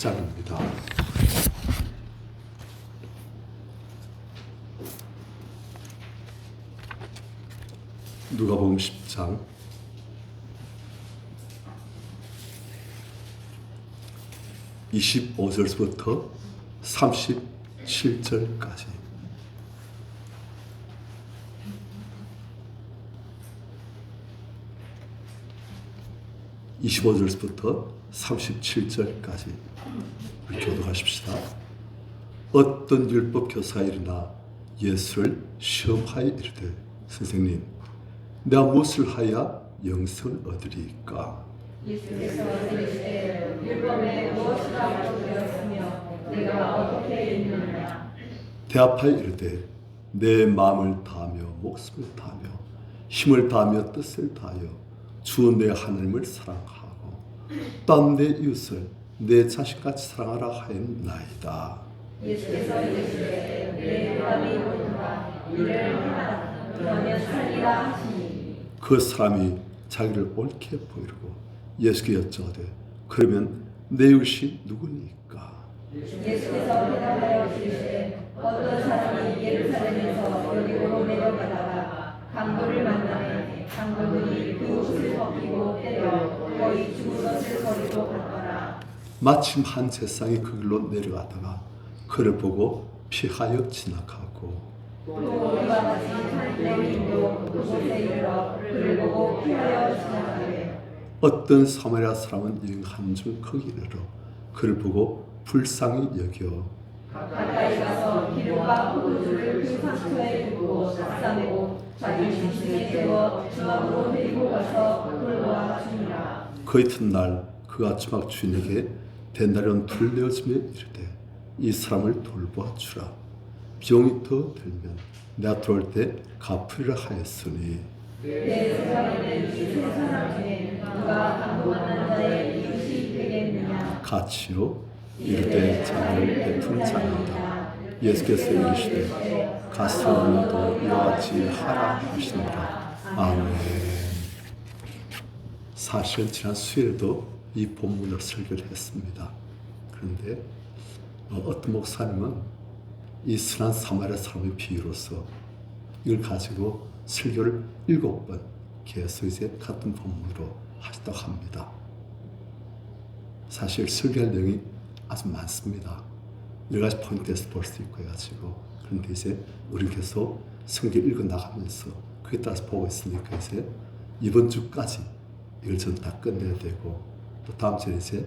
10장입니다. 누가복음 10장 25절부터 37절까지. (25절부터) 37절까지 우리 교독하십시다. 어떤 율법 교사가 일어나 예수를 시험하여 이르되, 선생님, 내가 무엇을 하여 영생을 얻으리이까? 예수께서 이르시되, 율법에 무엇이라고 되었으며 내가 어떻게 읽느냐? 대답하여 이르되, 내 마음을 다하며 목숨을 다하며 힘을 다하며 뜻을 다하여 주 내 하나님을 사랑하고 또한 내 이웃을 내 자신같이 사랑하라 하였나이다. 예수께서 이르시되, 내 마음이 옳도다. 이를 하라. 그러면 살리라 하시니. 그 사람이 자기를 옳게 보이려고 예수께 여쭤되, 그러면 내 이웃이 누구니까? 예수께서 대답하여 이르시되, 어떤 사람이 예루살렘에서 여리고로 내려가다가 강도를 만나매 강도들이 그 옷을 벗기고 때려 거의 죽으셨을 거리로 갔더라. 마침 한 세상이 그 길로 내려가다가 그를 보고 피하여 지나가고, 또 우리와 같이 한 레위인도 그곳에 이르러 그를 보고 피하여 지나가되, 어떤 사마리아 사람은 여행하는 중 거기 이르러 그를 보고 불쌍히 여겨 가까이 가서 기름과 포도주를 그 상처에 붓고 싸매고 자기 중심에 태워 주막으로 데리고 가서 돌보아 주니라. 그 이튿날 그가 주막 주인에게 데나리온 둘 내어주며 이르되, 이 사람을 돌보아 주라. 병이 더 들면 내가 들어올 때 갚으리라 하였으니, 내 생각에는 이 세 사람 중에 누가 강도만한 자의 이웃이 되겠느냐? 같이요 이르되 자를 베푼 자입니다. 예수께서 이르시되, 가서 너도 이와 같이 하라 하시니라. 아멘. 사실 지난 수요일에도 이 본문을 설교를 했습니다. 그런데 어떤 목사님은 이 선한 사마리아 사람의 비유로서 이걸 가지고 설교를 7번 계속 이제 같은 본문으로 하셨다고 합니다. 사실 설교할 내용이 아주 많습니다. 여러 가지 포인트에서 볼 수 있고 해가지고, 그런데 이제 우리 계속 성경 읽어 나가면서 그에 따라서 보고 있으니까 이제 이번 주까지 이걸 전 다 끝내야 되고, 또 다음 주에 이제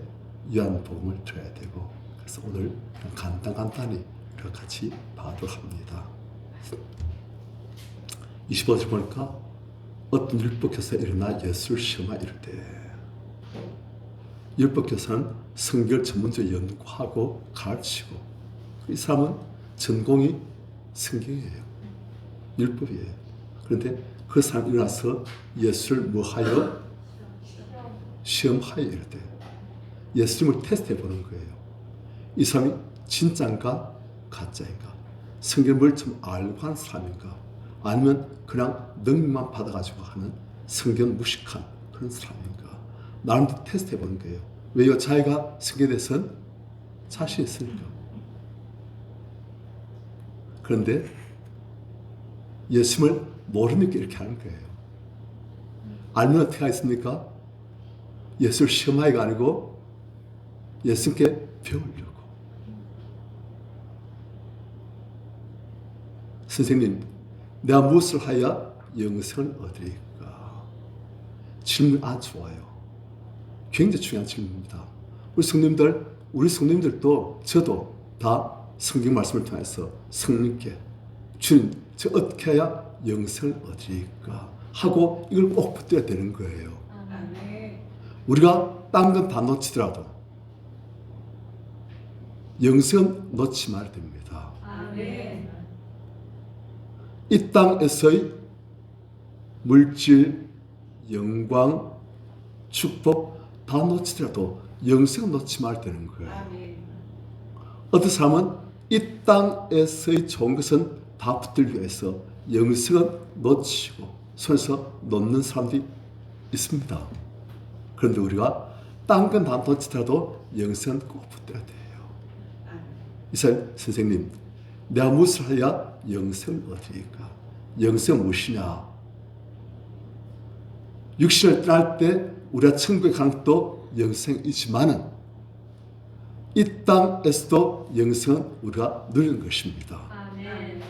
요한복음을 들어야 되고, 그래서 오늘 간단히 이렇게 같이 봐도록 합니다. 25절 보니까 어떤 율법교사가 일어나 예수를 시험하여 이르되, 율법교사는 성경을 전문적으로 연구하고 가르치고, 이 사람은 전공이 성경이에요. 율법이에요. 그런데 그 사람이 일어나서 예수를 뭐하여? 시험하여 이르되, 예수님을 테스트해 보는 거예요. 이 사람이 진짜인가 가짜인가? 성경을 좀 알고 하는 사람인가? 아니면 그냥 능력만 받아가지고 하는 성경 무식한 그런 사람인가? 나름대로 테스트해 보는 거예요. 왜요? 자기가 성경에 대해서는 자신 있으니까. 그런데 예수님을 모르니까 이렇게 하는 거예요. 알면 어떻게 하겠습니까? 예수를 시험하기가 아니고 예수님께 배우려고. 선생님, 내가 무엇을 하여 영생을 얻으리까? 질문 아주 좋아요. 굉장히 중요한 질문입니다. 우리 성도님들도 저도 다 성경 말씀을 통해서 성령께, 주님, 저 어떻게 해야 영생을 얻으리까? 하고 이걸 꼭 붙들어야 되는 거예요. 우리가 딴 건 다 놓치더라도 영생은 놓지 말아야 됩니다. 이 땅에서의 물질, 영광, 축복 다 놓치더라도 영생은 놓지 말아야 되는 거예요. 어떤 사람은 이 땅에서의 좋은 것은 다 붙들기 위해서 영생은 놓치고 손에서 놓는 사람들이 있습니다. 그런데 우리가 딴 건 다 놓치더라도 영성은 꼭 붙들어야 돼요. 이사님 선생님, 내가 무엇을 해야 영성을 얻으니까? 영성 무엇이냐? 육신을 떠날 때 우리가 천국에 가는 것도 영생이지만은 이 땅에서도 영생은 우리가 누리는 것입니다. 아멘.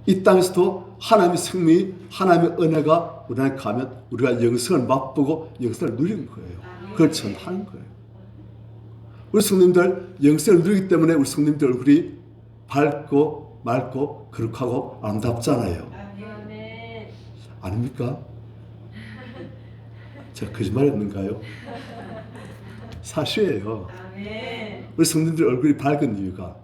이 땅에서도 하나님의 성령이, 하나님의 은혜가 우리 안에 가면 우리가 영생을 맛보고 영생을 누리는 거예요. 그걸 전하는 거예요. 우리 성님들 영생을 누리기 때문에 우리 성님들 얼굴이 밝고 맑고 거룩하고 아름답잖아요. 아멘. 아닙니까? 제가 거짓말했는가요? 사실이에요. 아멘. 우리 성도들 얼굴이 밝은 이유가,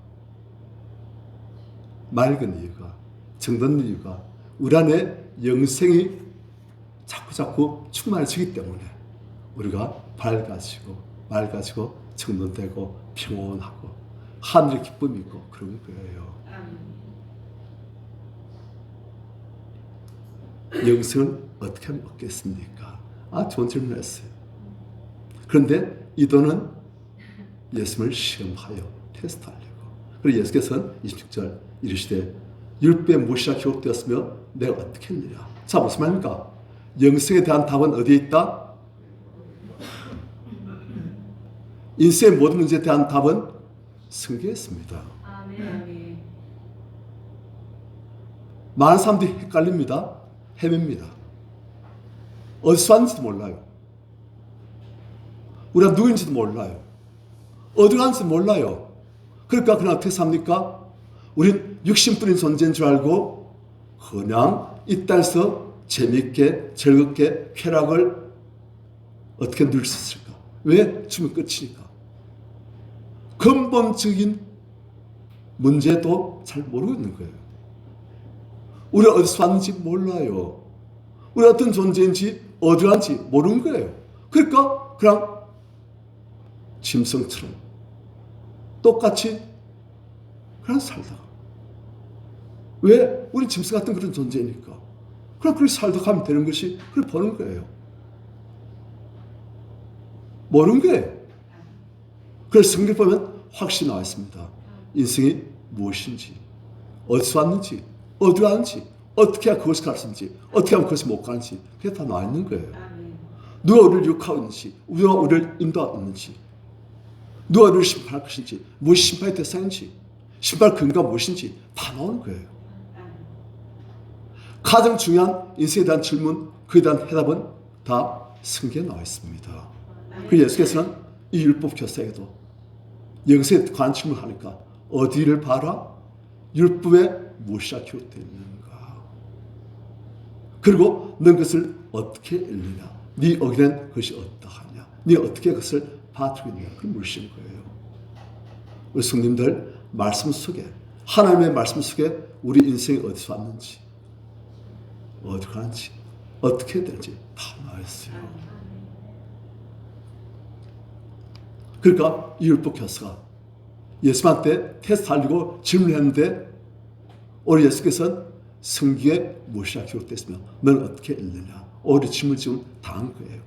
맑은 이유가, 정든 이유가 우리 안에 영생이 자꾸 충만해지기 때문에 우리가 밝아지고 맑아지고 정돈되고 평온하고 하늘의 기쁨이 있고 그런 거예요. 영생은 어떻게 하면 얻겠습니까? 좋은 질문을 했어요. 그런데 이도는 예수님을 시험하여 테스트하려고. 그리고 예수께서는 26절 이르시되 율법에 무엇이라 기록되었으며 내가 어떻게 했느냐. 자, 무슨 말입니까? 영생에 대한 답은 어디에 있다? 인생의 모든 문제에 대한 답은 성경에 있습니다. 아멘. 많은 사람들이 헷갈립니다. 헤맵니다. 어디서 왔는지도 몰라요. 우리가 누구인지도 몰라요. 어디 갔는지도 몰라요. 그러니까 그냥 어떻게 삽니까? 우린 육신뿐인 존재인 줄 알고 그냥 이 땅에서 재미있게 즐겁게 쾌락을 어떻게 누릴 수 있을까? 왜? 죽으면 끝이니까. 근본적인 문제도 잘 모르고 있는 거예요. 우리가 어디서 왔는지 몰라요. 우리가 어떤 존재인지 어디 갔는지 모르는 거예요. 그러니까 그냥 짐승처럼 똑같이 그냥 살다가. 왜? 우리 짐승 같은 그런 존재니까. 그럼 그렇게 살다 가면 되는 것이 그걸 보는 거예요. 모르는 거예요. 그래서 성경 보면 확실히 나와 있습니다. 인생이 무엇인지, 어디서 왔는지, 어디 가는지, 어떻게 해야 그것을 갈 수 있는지, 어떻게 하면 그것을 못 가는지, 그게 다 나와 있는 거예요. 누가 우리를 유혹하고 있는지, 누가 우리를 인도하고 있는지, 누가 우리를 심판할 것인지, 무엇이 심판의 대상인지, 심판의 근거가 무엇인지 다 나오는 거예요. 가장 중요한 인생에 대한 질문, 그에 대한 해답은 다 성경에 나와 있습니다. 그래서 예수께서는 이 율법 교사에게도 영생에 관한 질문을 하니까 어디를 봐라? 율법에 무엇이 기록되어 있는가? 그리고 넌 그것을 어떻게 읽느냐? 네 어기된 것이 어떠하냐? 네 어떻게 그것을 받아들이느냐? 그걸 물으시는 거예요. 우리 성님들 말씀 속에, 하나님의 말씀 속에 우리 인생이 어디서 왔는지, 어디 가는지, 어떻게 해야 되는지 다 나와 있어요. 그러니까 이 율법 교사가 예수한테 테스트하려고 질문했는데 우리 예수께서는 성경에 무엇이 기록되었으며 너는 어떻게 읽느냐. 우리 질문을 지금 당한 거예요.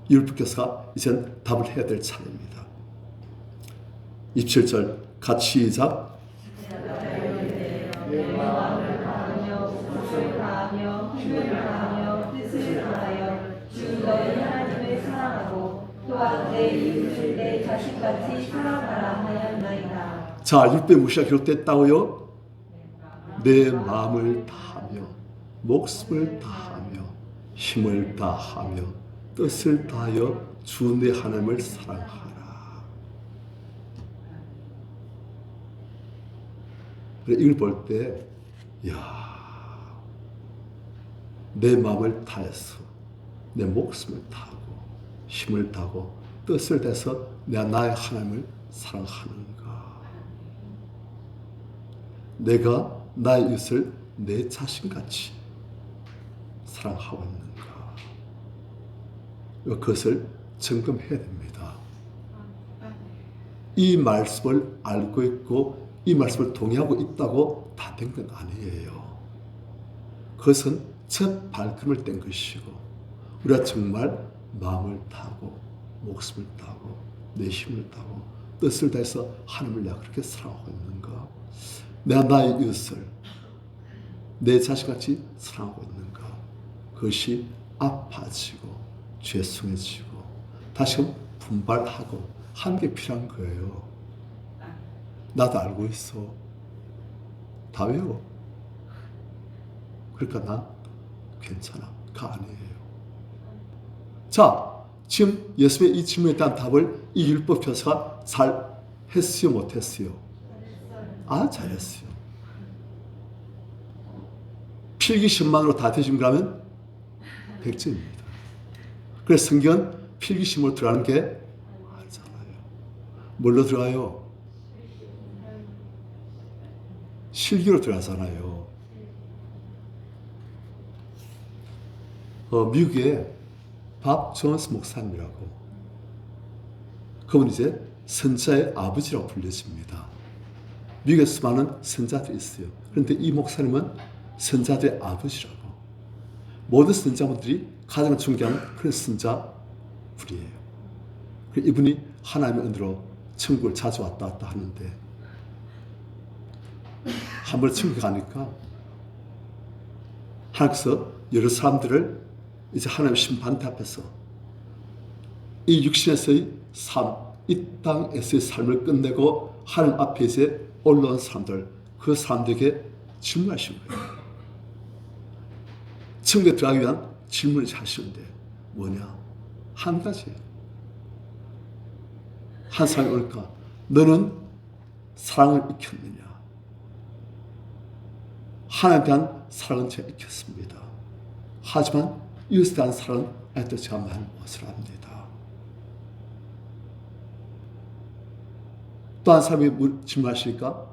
이 율법 교사가 이젠 답을 해야 될 차례입니다. 27절 같이 시작. 내 마음을 다하며 뜻을 다하며 힘을 다하며 뜻을 다하여 주 너희 하나님을 사랑하고 또한 내 이웃을 내 자식같이 사랑하라 하였나이다. 자, 율법에 무엇이 기록됐다고요? 내 마음을 다하며 목숨을 다하며 힘을 다하며 뜻을 다하여 주 내 하나님을 사랑하라. 이걸 볼 때, 내 마음을 다해서 내 목숨을 다하고 힘을 다하고 뜻을 다해서 내가 나의 하나님을 사랑하는가? 내가 나의 이웃을 내 자신같이 사랑하고 있는가? 그것을 점검해야 됩니다. 이 말씀을 알고 있고 이 말씀을 동의하고 있다고 다 된 건 아니에요. 그것은 첫 발걸음을 뗀 것이고 우리가 정말 마음을 다하고 목숨을 다하고 내 힘을 다하고 뜻을 다해서 하나님을 내가 그렇게 사랑하고 있는가? 내가 나의 이웃을 내 자식같이 사랑하고 있는가? 그것이 아파지고 죄송해지고 다시금 분발하고 하는 게 필요한 거예요. 나도 알고 있어. 다 외워. 그러니까 난 괜찮아. 가 아니에요. 자, 지금 예수님의 이 질문에 대한 답을 이 율법 교사가 잘 했어요, 못했어요? 아, 잘했어요. 필기시험만으로 다 되신 거라면 100점입니다. 그래서 성경은 필기시험으로 들어가는 게 아니잖아요. 뭘로 들어가요? 실기로 들어가잖아요. 미국에 밥 존스 목사님이라고, 그분 이제 선자의 아버지라고 불려집니다. 미국에 수많은 선자들이 있어요. 그런데 이 목사님은 선자들의 아버지라고. 모든 선자분들이 가장 존경하는 그런 선자분이에요. 이분이 하나님의 은혜로 천국을 자주 왔다 갔다 하는데, 한 번 천국에 가니까 하나님께서 여러 사람들을 이제 하나님의 심판대 앞에서 이 육신에서의 삶, 이 땅에서의 삶을 끝내고 하나님 앞에 이제 올라온 사람들, 그 사람들에게 질문하신 거예요. 천국에 들어가기 위한 질문을 하시는데 뭐냐? 한 가지예요. 한 사람이 오니까 너는 사랑을 익혔느냐? 하나님에 대한 사랑은 제가 익혔습니다. 하지만 이웃에 대한 사랑은 아직도 제가 많이 못을 합니다. 또 한 사람이 질문하시니까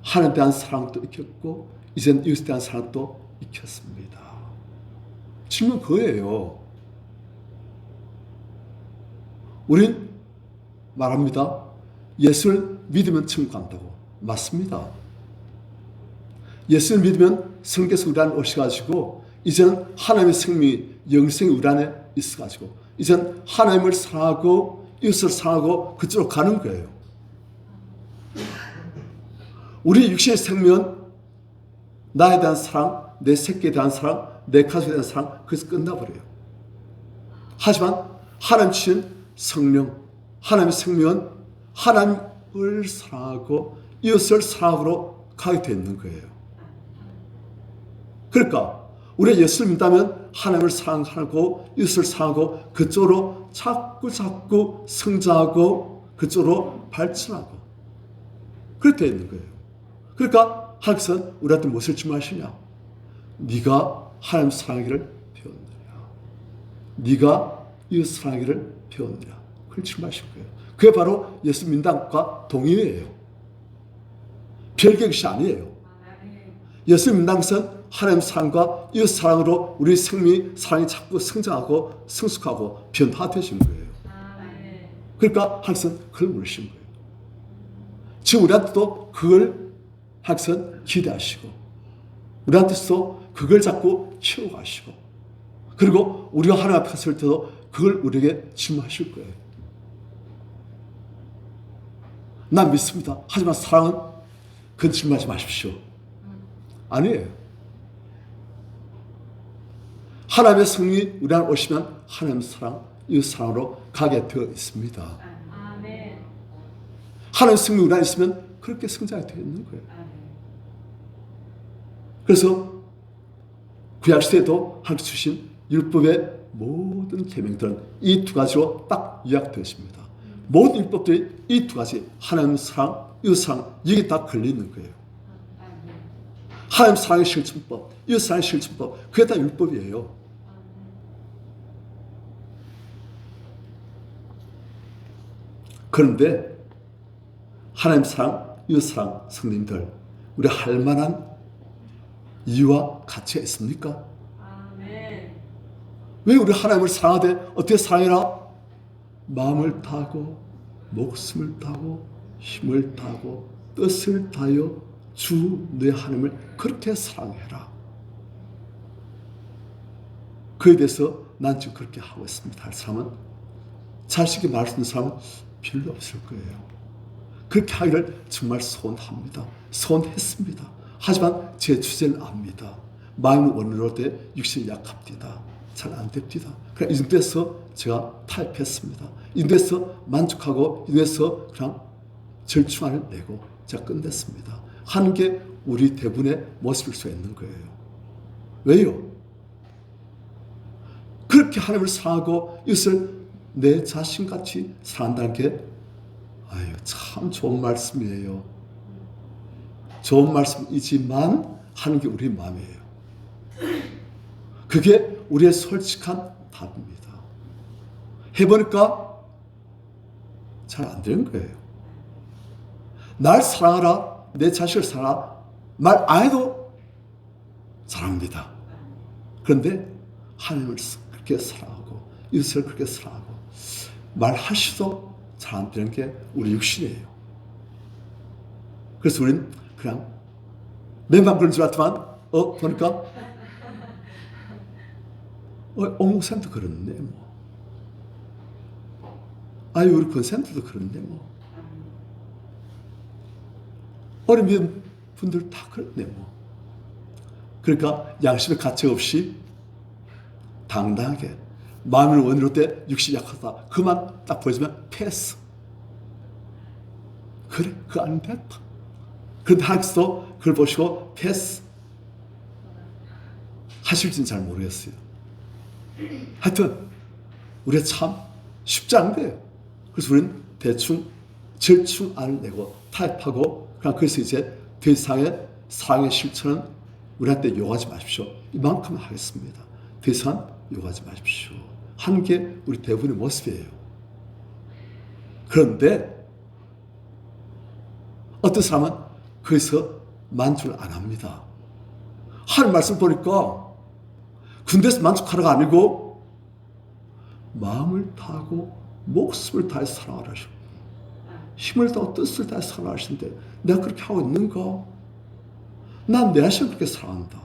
하나님에 대한 사랑도 익혔고 이제는 이웃에 대한 사랑도 익혔습니다. 질문 그거예요. 우린 말합니다. 예수를 믿으면 천국 간다고. 맞습니다. 예수를 믿으면 성경에서 우리 안에 오셔가지고 이제는 하나님의 생명이 영생이 우리 안에 있어가지고 이제는 하나님을 사랑하고 이웃을 사랑하고 그쪽으로 가는 거예요. 우리 육신의 생명은 나에 대한 사랑, 내 새끼에 대한 사랑, 내 가족에 대한 사랑, 그래서 끝나버려요. 하지만 하나님 주신 성령, 하나님의 생명은 하나님을 사랑하고 이웃을 사랑으로 가게 되어 있는 거예요. 그러니까 우리가 예수를 믿다면 하나님을 사랑하고 이웃을 사랑하고 그쪽으로 자꾸 성장하고 그쪽으로 발전하고 그렇게 되어 있는 거예요. 그러니까 하나님께서는 우리한테 무엇을 질문하시냐? 네가 하나님 사랑하기를 배웠느냐? 네가 이웃 사랑하기를 배웠느냐? 그걸 질문하신 거예요. 그게 바로 예수 민당과 동의예요. 별개 것이 아니에요. 예수 민당은 하나님 사랑과 이웃 사랑으로 우리 생명이 사랑이 자꾸 성장하고 성숙하고 변화되신 거예요. 그러니까 하나님은 그걸 물으신 거예요. 지금 우리한테도 그걸 하나님은 기대하시고 우리한테서 그걸 자꾸 키워가시고 그리고 우리가 하나님 앞에 설 때도 그걸 우리에게 질문하실 거예요. 난 믿습니다. 하지만 사랑은 그건 질문하지 마십시오. 아니에요. 하나님의 성령이 우리 안에 오시면 하나님의 사랑, 이웃 사랑으로 가게 되어 있습니다. 아멘. 하나님의 성령이 우리 안에 있으면 그렇게 성장이 되어 있는 거예요. 그래서 구약시대에도 하나님 주신 율법의 모든 계명들은 이 두 가지로 딱 요약되어 있습니다. 모든 율법들이 이 두 가지, 하나님 사랑, 이웃 사랑, 여기 다 걸리는 거예요. 하나님 사랑의 실천법, 이웃 사랑의 실천법, 그게 다 율법이에요. 그런데 하나님 사랑, 이웃 사랑, 성님들, 우리 할 만한 이유와 가치가 있습니까? 아멘. 왜 우리 하나님을 사랑하되 어떻게 사랑해라? 마음을 다하고 목숨을 다하고 힘을 다하고 뜻을 다하여 주 내 하나님을 그렇게 사랑해라. 그에 대해서 난 지금 그렇게 하고 있습니다 할 사람은 자식이 말할 수 있는 사람은 별로 없을 거예요. 그렇게 하기를 정말 소원합니다. 소원했습니다. 하지만 제 주제는 압니다. 마음은 원로로 때 육신이 약합니다. 잘 안 됩니다. 그래, 이 정도에서 제가 타협했습니다. 이 정도에서 만족하고 이 정도에서 그냥 절충안을 내고 제가 끝냈습니다. 하는 게 우리 대부분의 모습일 수 있는 거예요. 왜요? 그렇게 하나님을 사랑하고 이것을 내 자신같이 사랑한다는 게 참 좋은 말씀이에요. 좋은 말씀이지만 하는 게 우리 마음이에요. 그게 우리의 솔직한 답입니다. 해보니까 잘 안 되는 거예요. 날 사랑하라, 내 자식을 사랑하라 말 안 해도 사랑합니다. 그런데 하나님을 그렇게 사랑하고 이웃을 그렇게 사랑하고 말하시도 잘 안 되는 게 우리 육신이에요. 그래서 우리는 그냥 내만 그런 줄 알았지만 보니까 옥목사님도 그렇네 뭐. 우리 권사님들도 그렇네 뭐. 어린 분들 다 그렇네 뭐. 그러니까 양심의 가책 없이 당당하게 마음을 원으로 때 육신이 약하다. 그만 딱 보여주면 패스. 그래, 그거 안 됐다. 그런데 하나님께서 그걸 보시고 패스 하실지는 잘 모르겠어요. 하여튼 우리가 참 쉽지 않은 거예요. 그래서 우리는 대충 절충안을 내고 타협하고 그냥 그래서 이제 더 이상의 사랑의 실천은 우리한테 요구하지 마십시오. 이만큼은 하겠습니다. 더 이상 요구하지 마십시오. 하는 게 우리 대부분의 모습이에요. 그런데 어떤 사람은 거기서 만족을 안 합니다. 하나님 말씀 보니까 군대에서 만족하라가 아니고 마음을 다하고 목숨을 다해서 사랑하시고 힘을 다하고 뜻을 다해서 사랑하시는데 내가 그렇게 하고 있는가? 난 내 자신을 그렇게 사랑한다.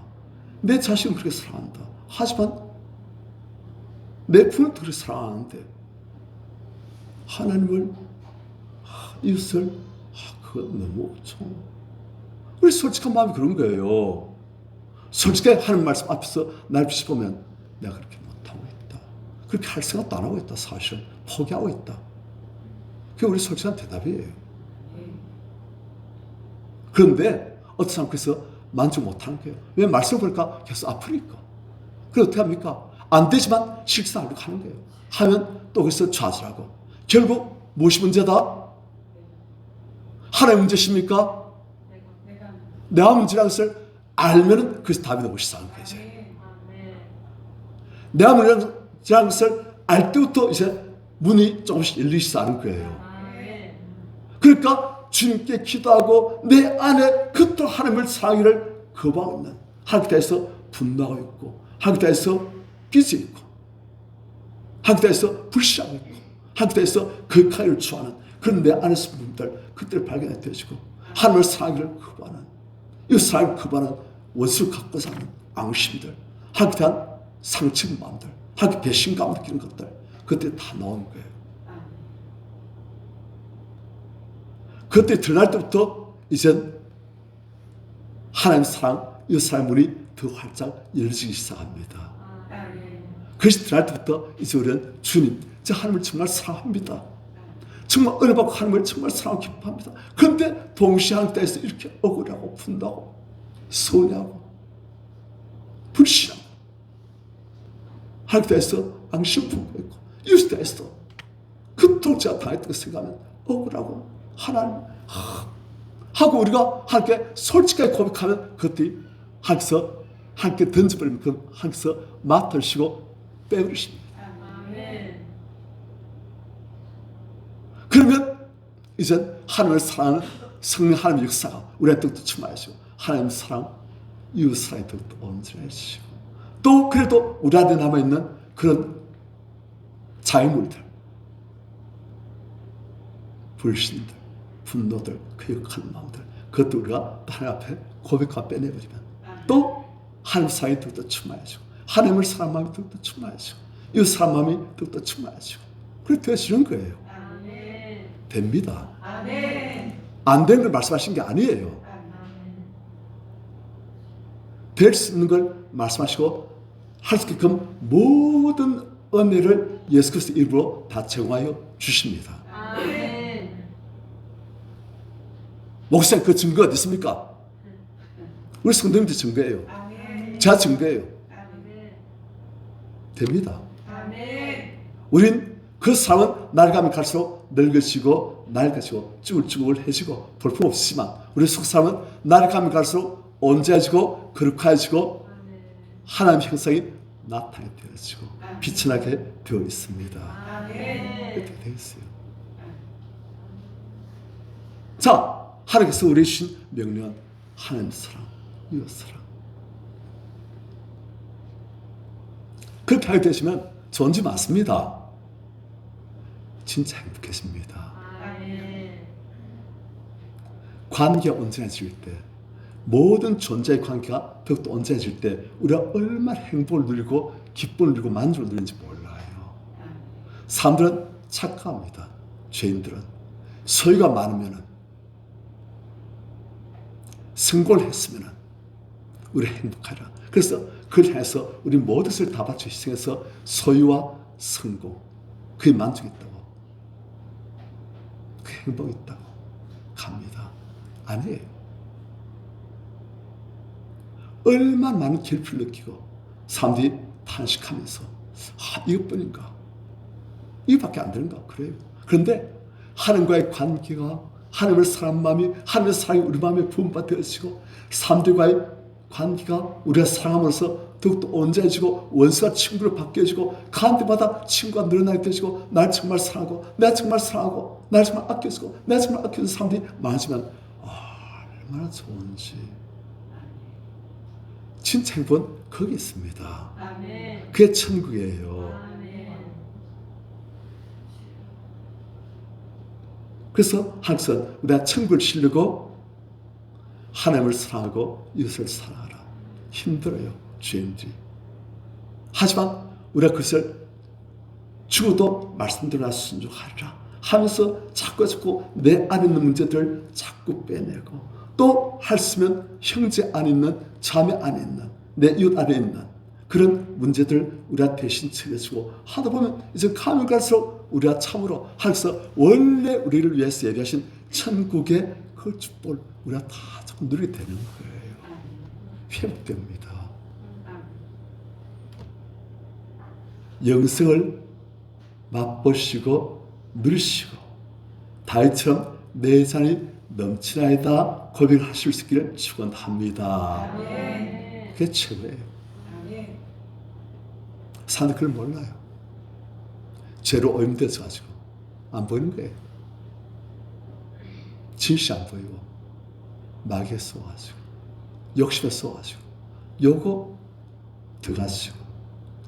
내 자신을 그렇게 사랑한다. 하지만 내 부모도 그렇게 사랑하는데 하나님을 이웃을 그거 너무 좀 우리 솔직한 마음이 그런 거예요. 솔직하게 하나님 말씀 앞에서 날 비춰보면 내가 그렇게 못하고 있다. 그렇게 할 생각도 안 하고 있다. 사실은 포기하고 있다. 그게 우리 솔직한 대답이에요. 그런데 어떤 사람 그래서 만족 못하는 거예요. 왜 말씀을 보니까 계속 아프니까. 그래서 어떻게 합니까? 안 되지만 실수하려고 하는 거예요. 하면 또 거기서 좌절하고 결국 무엇이 문제다? 하나의 문제십니까? 내가 문제라는 것을 알면은 그래서 답이 너무 시작한 거예요. 내가 문제라는 것을 알 때부터 이제 문이 조금씩 열리기 시작하는 거예요. 그러니까 주님께 기도하고 내 안에 그토록 하나님을 사랑하기를 거부하고 있는 하나님께 대해서 분노하고 있고 하나님께 대해서 빚이 있고 하나님께 대해서 불신하고 있고 하나님께 대해서 거룩하기를 추구하는 그런 내 안에서 분들 그때를 발견해 되어지고 하나님을 사랑하기를 거부하는 이 사랑을 거부하는 원수를 갖고 사는 앙심들 하나님께 대한 상처인 마음들 하나님께 배신감을 느끼는 것들 그때 다 나오는 거예요. 그때 드러날 때부터 이젠 하나님 사랑, 이 사랑의 문이 더 활짝 열리기 시작합니다. 그것이 드러날 때부터 이제 우리는 주님, 저 하나님을 정말 사랑합니다. 정말 은혜 받고 하나님을 정말 사랑하고 기뻐합니다. 그런데 동시에 하나님 때에서 이렇게 억울하고 분다고 서운해하고 불신하고 하나님 때에서 앙심 품고 있고 이웃 때에서 그토록 제가 당했던 걸 생각하면 억울하고 하나님 하고 우리가 하나님께 솔직하게 고백하면 그것들이 하나님께서 하나님께 던져버리면 그 하나님께서 맡으시고 빼버리십니다. 그러면 이제 하나님을 사랑하는 성령 하나님의 역사가 우리한테 또 충만하시고 하나님 사랑, 이웃 사랑이 더 온전해지시고 또 그래도 우리한테 남아있는 그런 자유물들 불신들, 분노들, 괴역하는 마음들 그것도 우리가 하나님 앞에 고백과 빼내버리면 또 하나님 사랑이 더욱더 충만해지고 하나님을 사랑하는 마음이 더욱더 충만해지고 이웃 사랑하는 마음이 더욱더 충만해지고 그렇게 되시는 거예요. 아멘. 됩니다. 아멘. 안 되는 걸 말씀하신 게 아니에요. 될 수 있는 걸 말씀하시고 할 수 있게끔 모든 은혜를 예수 그리스도 이름으로 다 제공하여 주십니다. 아멘. 목사님 그 증거 어디 있습니까? 우리 성도님들 증거예요. 아멘. 제가 증거예요. 아멘. 됩니다. 아멘. 우린 그 사람은 날가면 갈수록 늙어지고 낡아지고 쭈글쭈글해지고 볼품없지만 우리 속 사람은 날가면 갈수록 온전해지고 거룩해지고 하나님 형상이 나타나게 되어지고 빛이 나게 되어 있습니다. 아멘. 그렇게 되어 있어요. 자, 하나님께서 우리 주신 명령은 하나님 사랑, 이웃 사랑. 그렇게 하게 되시면 존재 많습니다. 진짜 행복해집니다. 아멘. 관계가 온전해질 때, 모든 존재의 관계가 더욱더 온전해질 때 우리가 얼마나 행복을 누리고 기쁨을 누리고 만족을 누리는지 몰라요. 사람들은 착각합니다. 죄인들은 소유가 많으면 성공을 했으면 우리 행복하라. 그래서 그걸 향해서 우리 모든 것을 다 바쳐 희생해서 소유와 성공, 그게 만족이 있다고, 그 행복이 있다고 갑니다. 아니에요. 얼마나 많은 결핍을 느끼고 사람들이 탄식하면서 이것뿐인가? 이것밖에 안 되는가? 그래요. 그런데 하나님과의 관계가, 하나님을 사랑하는 마음이, 하나님의 사랑이 우리 마음에 부음받아 되어지고 사람들과의 관계가 우리가 사랑함으로써 더욱더 온전해지고 원수와 친구로 바뀌어지고 가운데마다 친구가 늘어나게 되어지고 날 정말 사랑하고 내가 정말 사랑하고 나를 정말 아껴주고 내가 정말 아껴주는 사람들이 많아지면 얼마나 좋은지. 진짜 행복은 거기 있습니다. 아멘. 그게 천국이에요. 아멘. 그래서 항상 우리가 천국을 지르고 하나님을 사랑하고 이웃을 사랑하라. 힘들어요. 죄인들이. 하지만 우리가 그것을 죽어도 말씀대로 순종하리라 하면서 자꾸 내 안에 있는 문제들을 자꾸 빼내고 또 할 수 있으면 형제 안에 있는 자매 안에 있는 내 이웃 안에 있는 그런 문제들 우리가 대신 처리해주고 하다 보면 이제 가면 갈수록 우리가 참으로 하나님께서 원래 우리를 위해서 예비하신 천국의 그 축복을 우리가 다 자꾸 누리게 되는 거예요. 회복됩니다. 영생을 맛보시고 누리시고 다윗처럼 내 잔이 넘치나이다 고백하실 수 있기를 축원합니다. 그게 최고예요. 사람들 그걸 몰라요. 죄로 오염돼서 가지고 안 보이는 거예요. 진실이 안 보이고 마귀에 쏘가지고 욕심에 쏘가지고 요거 들어가시고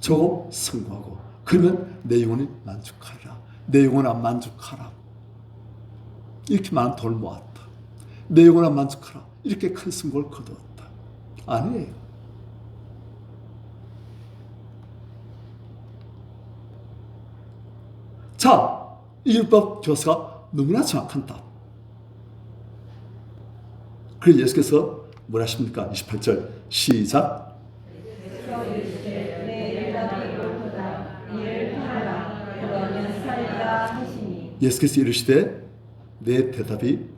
저거 성공하고 그러면 내 영혼이 만족하리라. 내 영혼아 만족하라. 이렇게 많은 돈을 모았다. 내 영혼아 만족하라. 이렇게 큰 성공을 거두었다. 아니에요. 자, 이 율법 교사가 너무나 정확한 답. 그래서 예수께서 뭐라 하십니까? 28절 시작. 예수께서 이르시되 내 대답이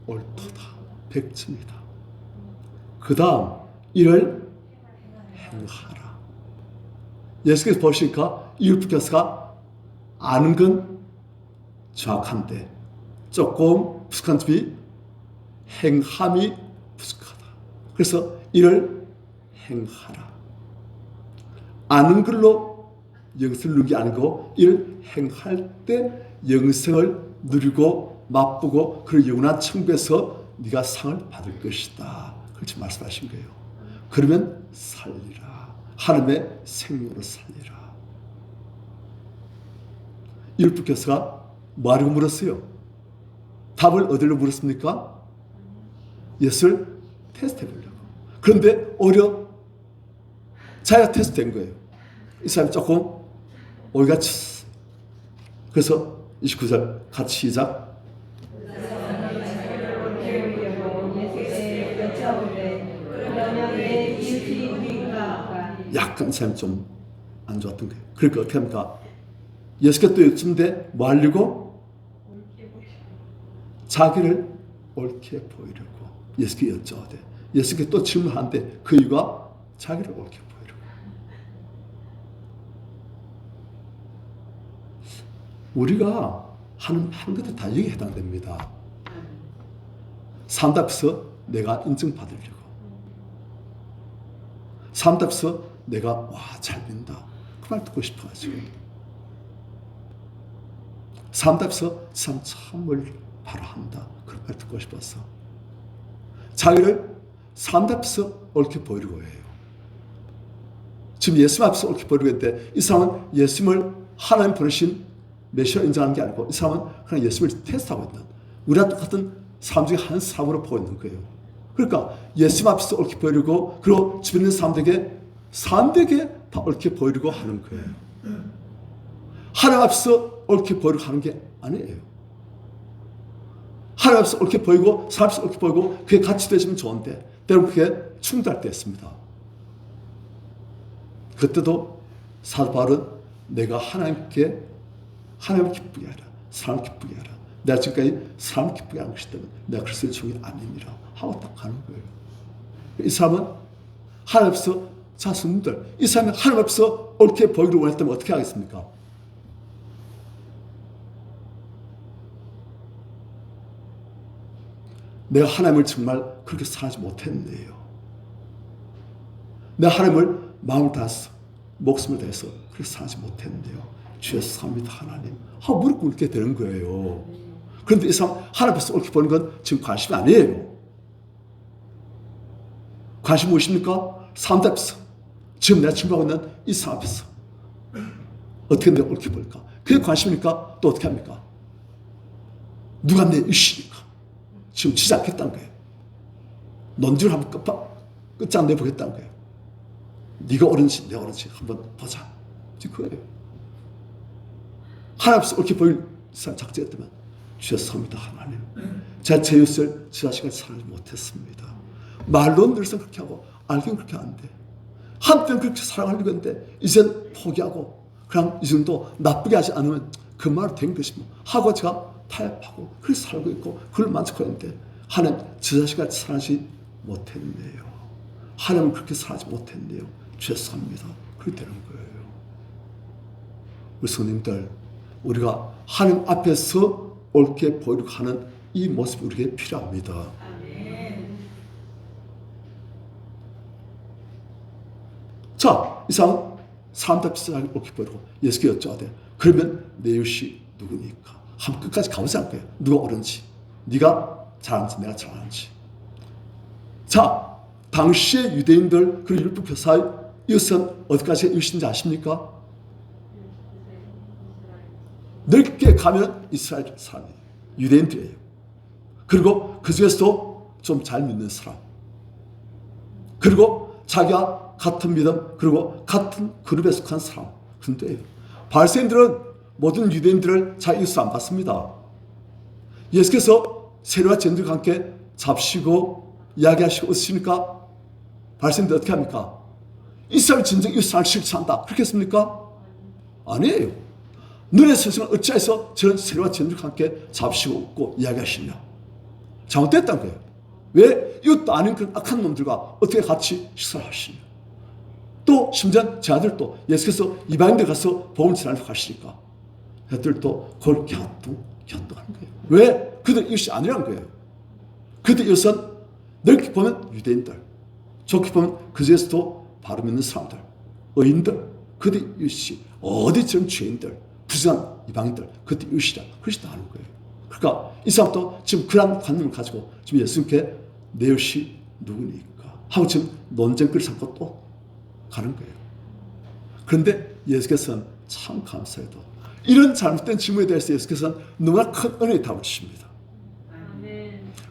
옳도다. 100점이다. 그 다음 이를 행하라. 예수께서 보시니까 이 율법 교사가 아는 건 정확한데 조금 부족한 점이 행함이 부족하다. 그래서 이를 행하라. 아는 걸로 영생을 누리는 게 아니고 이를 행할 때 영생을 누리고 맛보고 그리고 영원한 천국에서 네가 상을 받을 것이다. 그렇게 말씀하신 거예요. 그러면 살리라. 하나님의 생명으로 살리라. 율법 교사가 뭐하려고 물었어요? 답을 얻으려고 물었습니까? 예수를 테스트해 보려고. 그런데 오히려 자기가 테스트된 거예요. 이 사람이 조금 오해가 쳤어요. 그래서 29절 같이 시작. 약간 삶이 좀 안 좋았던 거예요. 그러니까 어떻게 합니까? 예수께 또 여쭙는데 뭐 하려고? 자기를 옳게 보이려고 예수께 여쭤대. 예수께 또 질문하는데 그 이유가 자기를 옳게 보이려고. 우리가 하는 것도 다 여기에 해당됩니다. 삶 앞에서 내가 인정받으려고, 삶 앞에서 내가 와 잘 믿는다 그 말 듣고 싶어가지고, 삶 앞에서 참을 바로 한다 그런 말 듣고 싶어서 자기를 삶 앞에서 옳게 보이려고 해요. 지금 예수 앞에서 옳게 보이려고 했는데 이 사람은 예수님을 하나님 보내신 메시아로 인정하는 게 아니고 이 사람은 그냥 예수님을 테스트하고 있는, 우리와 똑같은 사람 중에 한 사람으로 보고 있는 거예요. 그러니까 예수 앞에서 옳게 보이려고, 그리고 주변 있는 사람들에게 다 옳게 보이려고 하는 거예요. 하나님 앞에서 옳게 보이려고 하는 게 아니에요. 하나님 앞에서 옳게 보이고 사람 앞에서 옳게 보이고 그게 같이 되시면 좋은데 때로는 그게 충돌할 때 있습니다. 그때도 사도 바울은 내가 하나님을 기쁘게 하라, 사람을 기쁘게 하라, 내가 지금까지 사람을 기쁘게 하는 것이 때문에 내가 그리스도의 종이 아니니라 하고 딱 가는 거예요. 이 사람은 하나님 앞에서, 자 성도들, 이 사람이 하나님 앞에서 옳게 보이기를 원했다면 어떻게 하겠습니까? 내가 하나님을 정말 그렇게 사랑하지 못했네요. 내가 하나님을 마음을 다해서 목숨을 다해서 그렇게 사랑하지 못했네요. 주여 사랑합니다 하나님 하고 무릎 꿇게 되는 거예요. 그런데 이 사람 하나님 앞에서 옳게 보는 건 지금 관심이 아니에요. 관심 무엇입니까? 삶 앞에서 지금 내가 증거하고 있는 이 삶 앞에서 어떻게 내가 옳게 볼까? 그게 관심이니까 또 어떻게 합니까? 누가 내 의시니까 지금 치지 않겠다는 거예요. 논지를 한번 끝장 내보겠다는 거예요. 네가 옳은지 내가 옳은지 한번 보자. 그거예요. 하나님 앞에서 옳게 보일 사람 작정했다면 주셨습니다 하나님. 제가 제 이웃을 제 자식을 사랑하지 못했습니다. 말로는 늘상 그렇게 하고 알기는 그렇게 하는데, 한때는 그렇게 사랑하려고 했는데 이젠 포기하고 그냥 이 정도 나쁘게 하지 않으면 그 말로 된 것이 뭐 하고 제가 타협하고 그렇게 살고 있고 그걸 만족하고 있는데 하나님 제 자식을 사랑하지 못했네요. 하나님은 그렇게 사랑하지 못했네요. 죄송합니다. 그렇게 되는 거예요. 우리 성도님들, 우리가 하나님 앞에서 옳게 보이려고 하는 이 모습이 우리에게 필요합니다. 자, 이 사람은 사람들 앞에서 옳게 보이려고 예수께 여쭤야 그러면 내 이웃이 누구니까? 한번 끝까지 가보지 않을까요? 누가 옳은지, 네가 잘하는지 내가 잘하는지. 자, 당시의 유대인들 그리고 율법 교사의 이웃은 어디까지 이웃인지 아십니까? 넓게 가면 이스라엘 사람이에요. 유대인들이에요. 그리고 그 중에서도 좀 잘 믿는 사람, 그리고 자기가 같은 믿음 그리고 같은 그룹에 속한 사람, 그런데요. 바리새인들은 모든 유대인들을 자기 이웃으로 안 봤습니다. 예수께서 세리와 제자들과 함께 잡시고 이야기하시고 웃으시니까 바리새인들 어떻게 합니까? 이스라엘 진정 이웃을 실천한다 그렇게 했습니까? 아니에요. 너네 스승은 어찌해서 저런 세리와 제자들과 함께 잡시고 웃고 이야기하시냐? 잘못됐다는 거예요. 왜 이웃도 아닌 그런 악한 놈들과 어떻게 같이 식사를 하시냐? 또 심지어 제 아들도 예수께서 이방인들 가서 복음을 전하려고 하시니까 애들도 그걸 갸뚱하는 거예요. 왜? 그들 이웃이 아니라는 거예요. 그들 이웃은 넓게 보면 유대인들, 좋게 보면 그 중에서도 바로 믿는 사람들, 의인들, 그들 이웃이 어디 저런 죄인들, 부정한 이방인들, 그들 이웃이라 그러시다 하는 거예요. 그러니까 이 사람도 지금 그런 관념을 가지고 지금 예수님께 내 이웃이 누구니까 하고 지금 논쟁거리를 삼고 또 가는 거예요. 그런데 예수께서는 참 감사해도 이런 잘못된 질문에 대해서 예수께서는 너무나 큰 은혜의 답을 주십니다.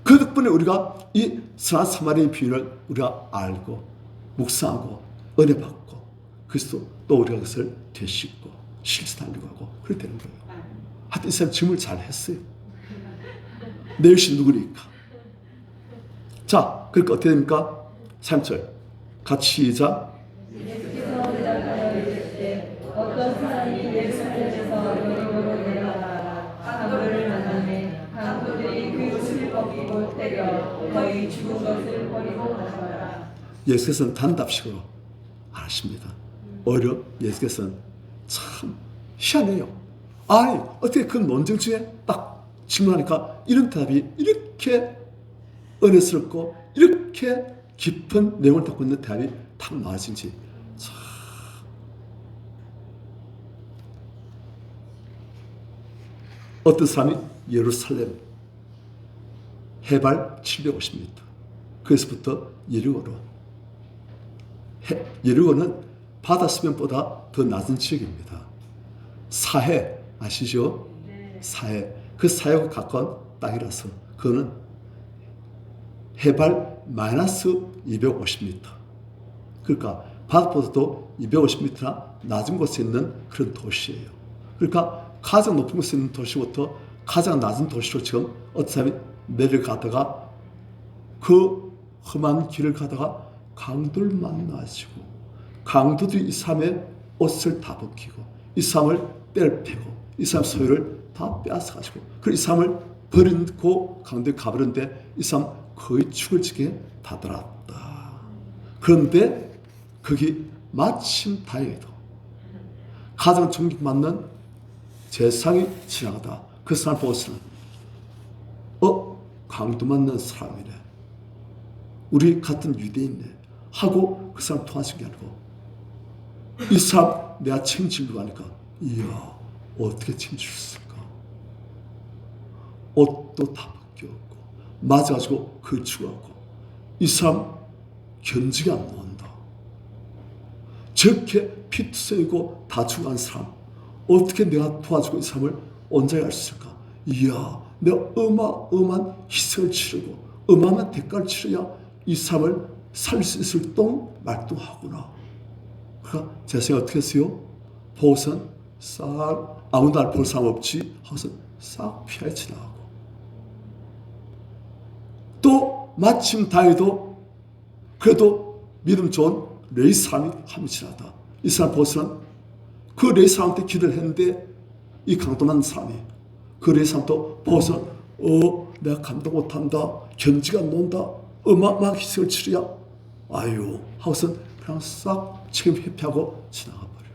그 덕분에 우리가 이 선한 사마리아인 비유를 우리가 알고 묵상하고 은혜 받고 그래서 또 우리가 그것을 되씹고 실천하려고 하고 그렇게 되는 거예요. 하여튼 이 사람 질문을 잘 했어요. 내 여신 누구니까? 자, 그러니까 어떻게 됩니까? 3절 같이 시작. 예수께서 대답하여 이르시되 어떤 사람이 예루살렘에서 여리고로 내려가다가 강도를 만나매 강도들이 그 옷을 벗기고 때려 거의 죽은 것을 버리고 가더라. 예수께서는 단답식으로 안 하십니다. 오히려 예수께서는 참 희한해요. 아니 어떻게 그 논쟁 중에 딱 질문하니까 이런 대답이 이렇게 은혜스럽고 이렇게 깊은 내용을 담고 있는 대답이 딱 나와진지 참. 어떤 사람이 예루살렘 해발 750m 그에서부터 예리고로 예리고는 바다 수면보다 더 낮은 지역입니다. 사해 아시죠? 사해 그 사해와 가까운 땅이라서 그거는 해발 마이너스 250m 그러니까 바다보다도 250m나 낮은 곳에 있는 그런 도시예요. 그러니까 가장 높은 곳에 있는 도시부터 가장 낮은 도시로 지금 어떤 사람이 내려가다가 그 험한 길을 가다가 강도를 만나시고 강도들이 이 사람의 옷을 다 벗기고 이 사람을 때려패고 이 사람 소유를 다 빼앗아가지고 그리고 이 사람을 버리고 강도에 가버렸는데 이 사람 거의 죽을 지게 다다랐다. 그런데 거기 마침 다행히도 가장 존경받는 재상이 지나가다 그 사람 보고서는 강도 만난 사람이네. 우리 같은 유대인네. 하고 그 사람 통하신 게 아니고 이 사람 내가 책임지려고 하니까 이야 어떻게 책임질 수 있을까. 옷도 다 벗겼고 맞아가지고 그 죽었고 이 사람 견지가 안 나온다. 저렇게 피투성이고 다 죽어간 사람 어떻게 내가 도와주고 이 사람을 온전히 할 수 있을까. 이야 내가 어마어마한 희생을 치르고 어마어마한 대가를 치러야 이 사람을 살릴 수 있을 동 말동하구나. 그러니까 제 생각 어떻게 했어요? 보고선 싹 아무도 날 볼 사람 없지 하고서 싹 피하여 지나가고 또 마침 다행히도 그래도 믿음 좋은 레이 사람이 한 명 지나다. 이 사람 보고서는 그 레이 사람한테 기도를 했는데 이 강도난 사람이 그 레이 사람도 보고서 내가 감당 못한다. 견지가 안 나온다. 어마어마한 희생을 치르야 아유 하고선 그냥 싹 책임 회피하고 지나가 버리고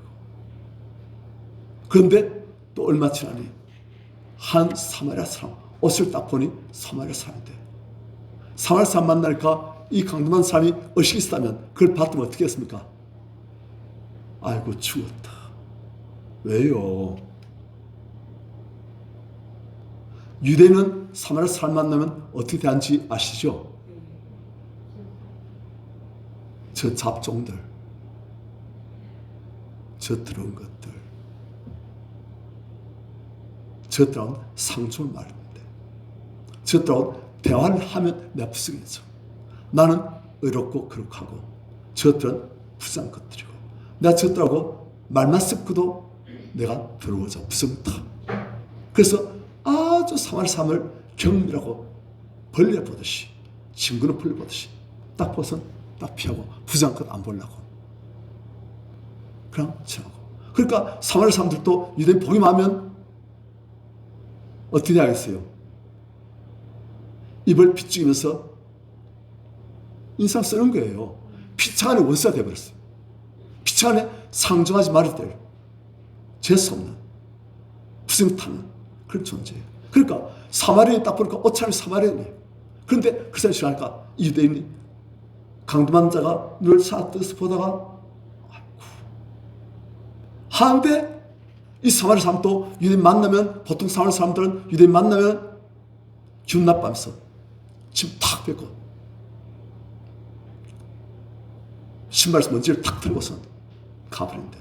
그런데 또 얼마 지나니 한 사마리아 사람 옷을 딱 보니 사마리아 사람인데 사마리아 사람 만나니까 이 강도난 사람이 의식이 있다면 그걸 봤더니 어떻게 했습니까? 아이고 죽었다. 왜요? 유대인은 사마리아 사람 만나면 어떻게 대하는지 아시죠? 저 잡종들, 저 더러운 것들, 저들하고는 상종을 말하는데 저들하고 대화를 하면 내가 부정해져. 나는 의롭고 거룩하고 저들은 부정한 것들이고 내가 저들하고 말만 섞어도 내가 더러워져 부정타. 그래서 아주 사마리아 사람을 경미라고 벌레 보듯이 친구는 벌레 보듯이 딱 보선 딱 피하고 부정한 것 안 보려고 그냥 지나고. 그러니까 사마리아 사람들도 유대인 보기만 하면 어떻게 하겠어요? 입을 비죽이면서 인상 쓰는 거예요. 피차 안에 원수가 되어버렸어요. 피차 안에 상종하지 말을 때 재수 없는 부정타는 그런 존재예요. 그러니까 사마리아인 딱 보니까 어차피 사마리아인이에요. 그런데 그 사람이 지나니까 유대인이 강도만 자가 늘 사뜻을 보다가 하는데 이 사마리아 사람도 유대인 만나면 보통 사마리아 사람들은 유대인 만나면 기분 나빠하면서 침 탁 뱉고 신발에서 먼지를 탁 들고선 가버린대.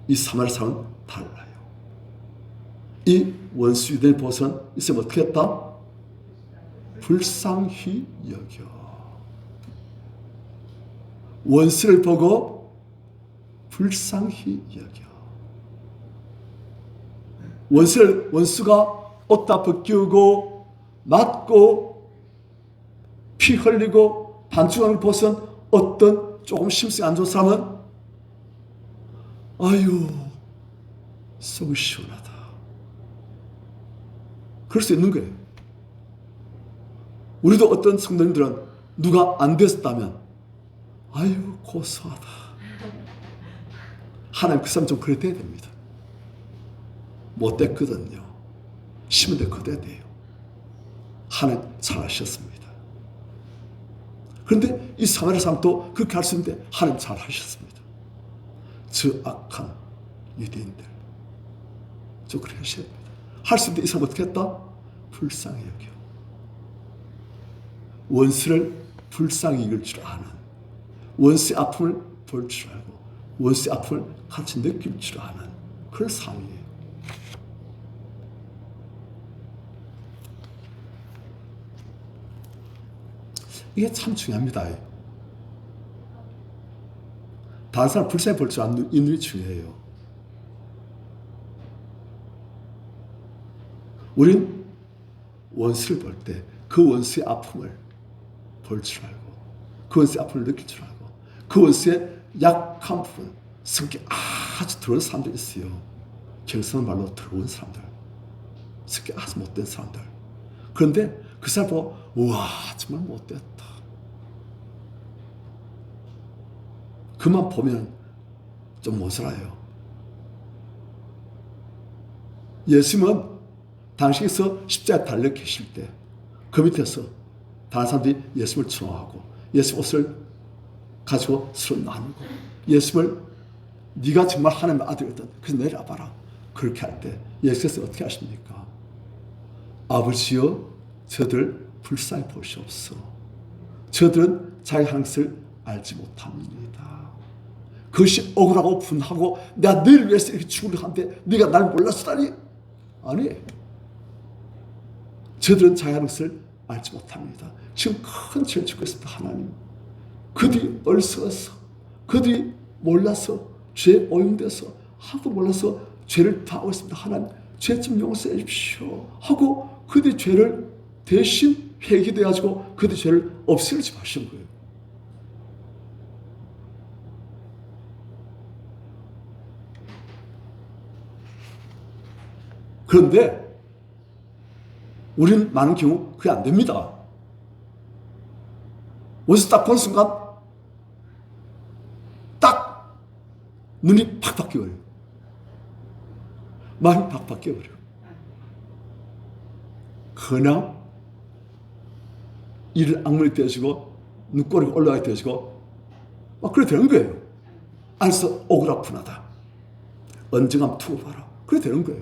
이 사마리아 사람은 달라요. 이 원수 유대인 보고선 이 사람 어떻게 했다? 불쌍히 여겨. 원수를 보고 불쌍히 여겨. 원수가 옷 다 벗기고 맞고 피 흘리고 반죽을 벗은 어떤 조금 심성이 안 좋은 사람은 아유 속이 시원하다 그럴 수 있는 거예요. 우리도 어떤 성도님들은 누가 안 됐다면 아유 고소하다. 하나님 그 사람 좀 그래 돼야 됩니다. 못 됐거든요. 심은데 그래 돼요. 하나님 잘하셨습니다. 그런데 이 사마리아 사람도 그렇게 할 수 있는데 하나님 잘하셨습니다. 저 악한 유대인들 저 그렇게 하셔야 됩니다. 할 수 있는데 이 사람 어떻게 했다? 불쌍히 여겨. 원수를 불쌍히 여길 줄 아는, 원수의 아픔을 볼 줄 알고 원수의 아픔을 같이 느낄 줄 아는 그런 삶이에요. 이게 참 중요합니다. 다른 사람 불쌍히 볼 줄 아는 이 눈이 중요해요. 우린 원수를 볼 때 그 원수의 아픔을 볼 줄 알고 그 원수의 아픔을 느낄 줄 알고 그 원수의 약한 부분, 성격이 아주 더러운 사람들 있어요. 경성은 말로 더러운 사람들, 성격이 아주 못된 사람들. 그런데 그 사람 보고 우와 정말 못됐다. 그만 보면 좀 모자라요. 예수님은 당시에서 십자가에 달려 계실 때 그 밑에서 다른 사람들이 예수님을 추앙하고 예수 옷을 가지고 서로 나누고 예수님을 네가 정말 하나님의 아들이거든 그래서 내려와봐라 그렇게 할 때 예수께서 어떻게 하십니까? 아버지여 저들 불쌍히 보시옵소서. 저들은 자기 하는 것을 알지 못합니다. 그것이 억울하고 분하고 내가 너를 위해서 이렇게 죽으려 하는데 네가 날 몰랐으다니? 아니, 저들은 자기 하는 것을 알지 못합니다. 지금 큰 죄를 짓고 있습니다. 하나님, 그들이 어리석어서 그들이 몰라서 죄에 오염돼서 하도 몰라서 죄를 다하고 있습니다. 하나님, 죄 좀 용서해 주십시오 하고 그들의 죄를 대신 회개돼 가지고 그들의 죄를 없애지 마신 거예요. 그런데 우리는 많은 경우 그게 안 됩니다. 원수 딱 본 순간 딱 눈이 팍 바뀌어요. 마음이 팍 바뀌어버려요. 그냥 이를 악물이 떼어지고 눈꼬리가 올라가게 떼어지고 막 그래 되는 거예요. 안에서 오그라분하다. 언젠가 두고 봐라. 그래 되는 거예요.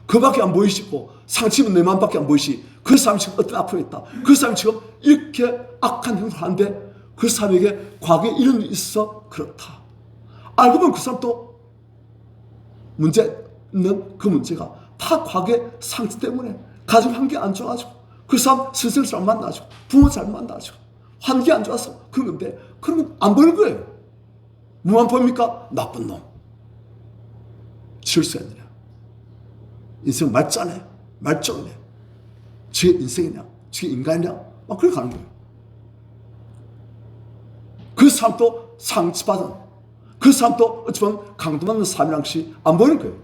그밖에 안 보이시고 상처는 내 마음밖에 안 보이시. 그 사람이 지금 어떤 아픔이 있다. 그 사람이 지금 이렇게 악한 행동을 하는데 그 사람에게 과거에 이런 일이 있어 그렇다. 알고 보면 그 사람도 문제 있는 그 문제가 다 과거의 상처 때문에 가정 환경이 안 좋아지고 그 사람 스스로 잘 만나죠. 부모 잘 만나죠. 환경이 안 좋아서 그런 건데 그러면 안 보이는 거예요. 뭐만 보입니까? 나쁜 놈. 실수했느냐. 인생 말짜네. 말종이네. 저게 인생이냐. 저게 인간이냐. 막 그렇게 가는 거예요. 그 사람도 상처받은 그 사람도 어쩌면 강도받는 사람이란 것이 안 보이는 거예요.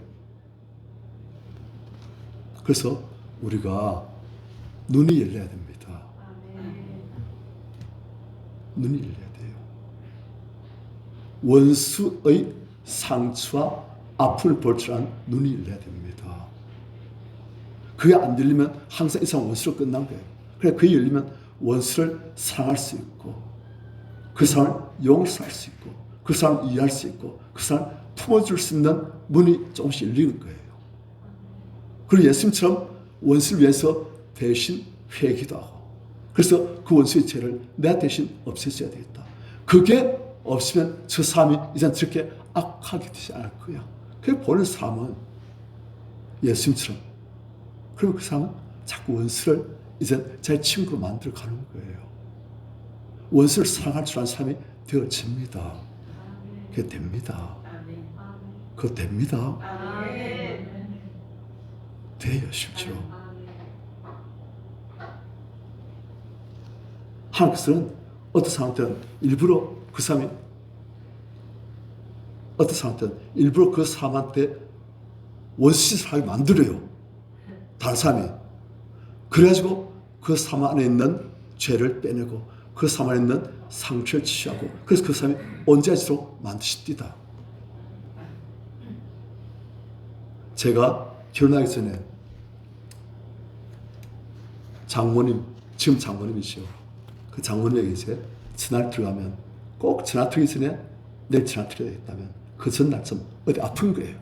그래서 우리가 눈이 열려야 됩니다. 눈이 열려야 돼요. 원수의 상처와 아픔을 볼 줄 아는 눈이 열려야 됩니다. 그게 안 열리면 항상 이 사람 원수로 끝난 거예요. 그래 그게 열리면 원수를 사랑할 수 있고 그 사람을 용서할 수 있고 그 사람을 이해할 수 있고 그 사람을 품어줄 수 있는 문이 조금씩 열리는 거예요. 그리고 예수님처럼 원수를 위해서 대신 회개도 하고 그래서 그 원수의 죄를 내가 대신 없애줘야 되겠다. 그게 없으면 저 사람이 이제 저렇게 악하게 되지 않을 거야. 그게 보는 사람은 예수님처럼 그리고 그 사람은 자꾸 원수를 이제 자기 친구로 만들어 가는 거예요. 원수를 사랑할 줄 아는 사람이 되어집니다. 그게 됩니다. 그거 됩니다. 돼요, 실제로. 하나님께서는 어떤 상황들은 일부러 그 사람이 어떤 상황들은 일부러 그 사람한테 원수짓을 하게 만들어요. 다른 사람이. 그래가지고 그 사람 안에 있는 죄를 빼내고 그 사람 안에 있는 상처를 치유하고 그래서 그 사람이 언제까지도 만드십니다. 제가 결혼하기 전에 장모님, 지금 장모님이시죠. 그 장모님에게 이제 전화를 들어가면 꼭 전화 드리기 전에 내일 전화 드려야 되겠다면 그 전날쯤 어디 아픈 거예요.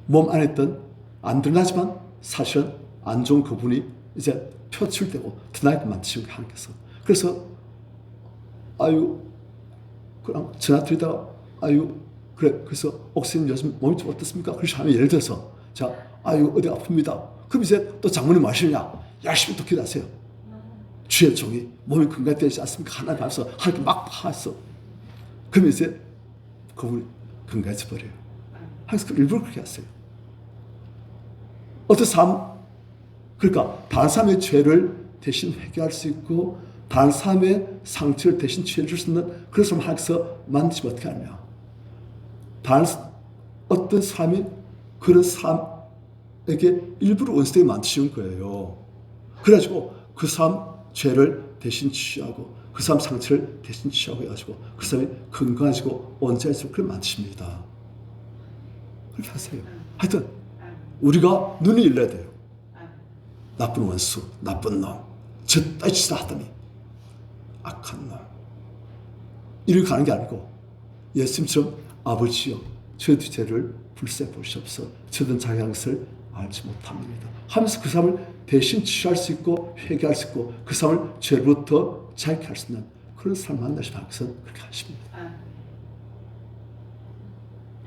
몸 안에 있던 안 드러나지만 사실은 안 좋은 그분이 이제 표출되고 드러나게 만드시는 게 하나님께서. 그래서 아유 그냥 전화 드리다가 아유 그래 그래서 옥수님 요즘 몸이 좀 어떻습니까? 그래서 하면 예를 들어서 자 아유 어디 아픕니다. 그럼 이제 또 장모님 마시느냐 열심히 또 기도하세요. 주의 종이 몸이 건강되지 않습니까? 하나님 앞에서 하나님께 막 파했어. 그럼 이제 그분이 건강해져 버려요. 하나님께서 일부러 그렇게 하세요. 어떤 삶 그러니까 다른 사람의 죄를 대신 해결할 수 있고 다른 사람의 상처를 대신 치유해 줄 수 있는 그런 사람을 하나님께서 만드시면 어떻게 하냐. 다른 어떤 사람이 그런 사람에게 일부러 원수되게 만드시는 거예요. 그래가지고 그 사람 죄를 대신 치유하고 그 사람 상처를 대신 치유하고 해가지고 그 사람이 건강해지고 언제까지도 그렇게 만드십니다. 그렇게 하세요. 하여튼 우리가 눈이 열려야 돼요. 나쁜 원수, 나쁜 놈, 저 따지다 하더니 악한 놈 이렇게 가는 게 아니고 예수님처럼 아버지여 저희 죄를 불쌍히 보시옵소서 저는 자기 것을 알지 못합니다 하면서 그 사람을 대신 치유할 수 있고 회개할 수 있고 그 사람을 죄로부터 자유케 할 수 있는 그런 사람 만나시면 하나님께서는 그렇게 하십니다.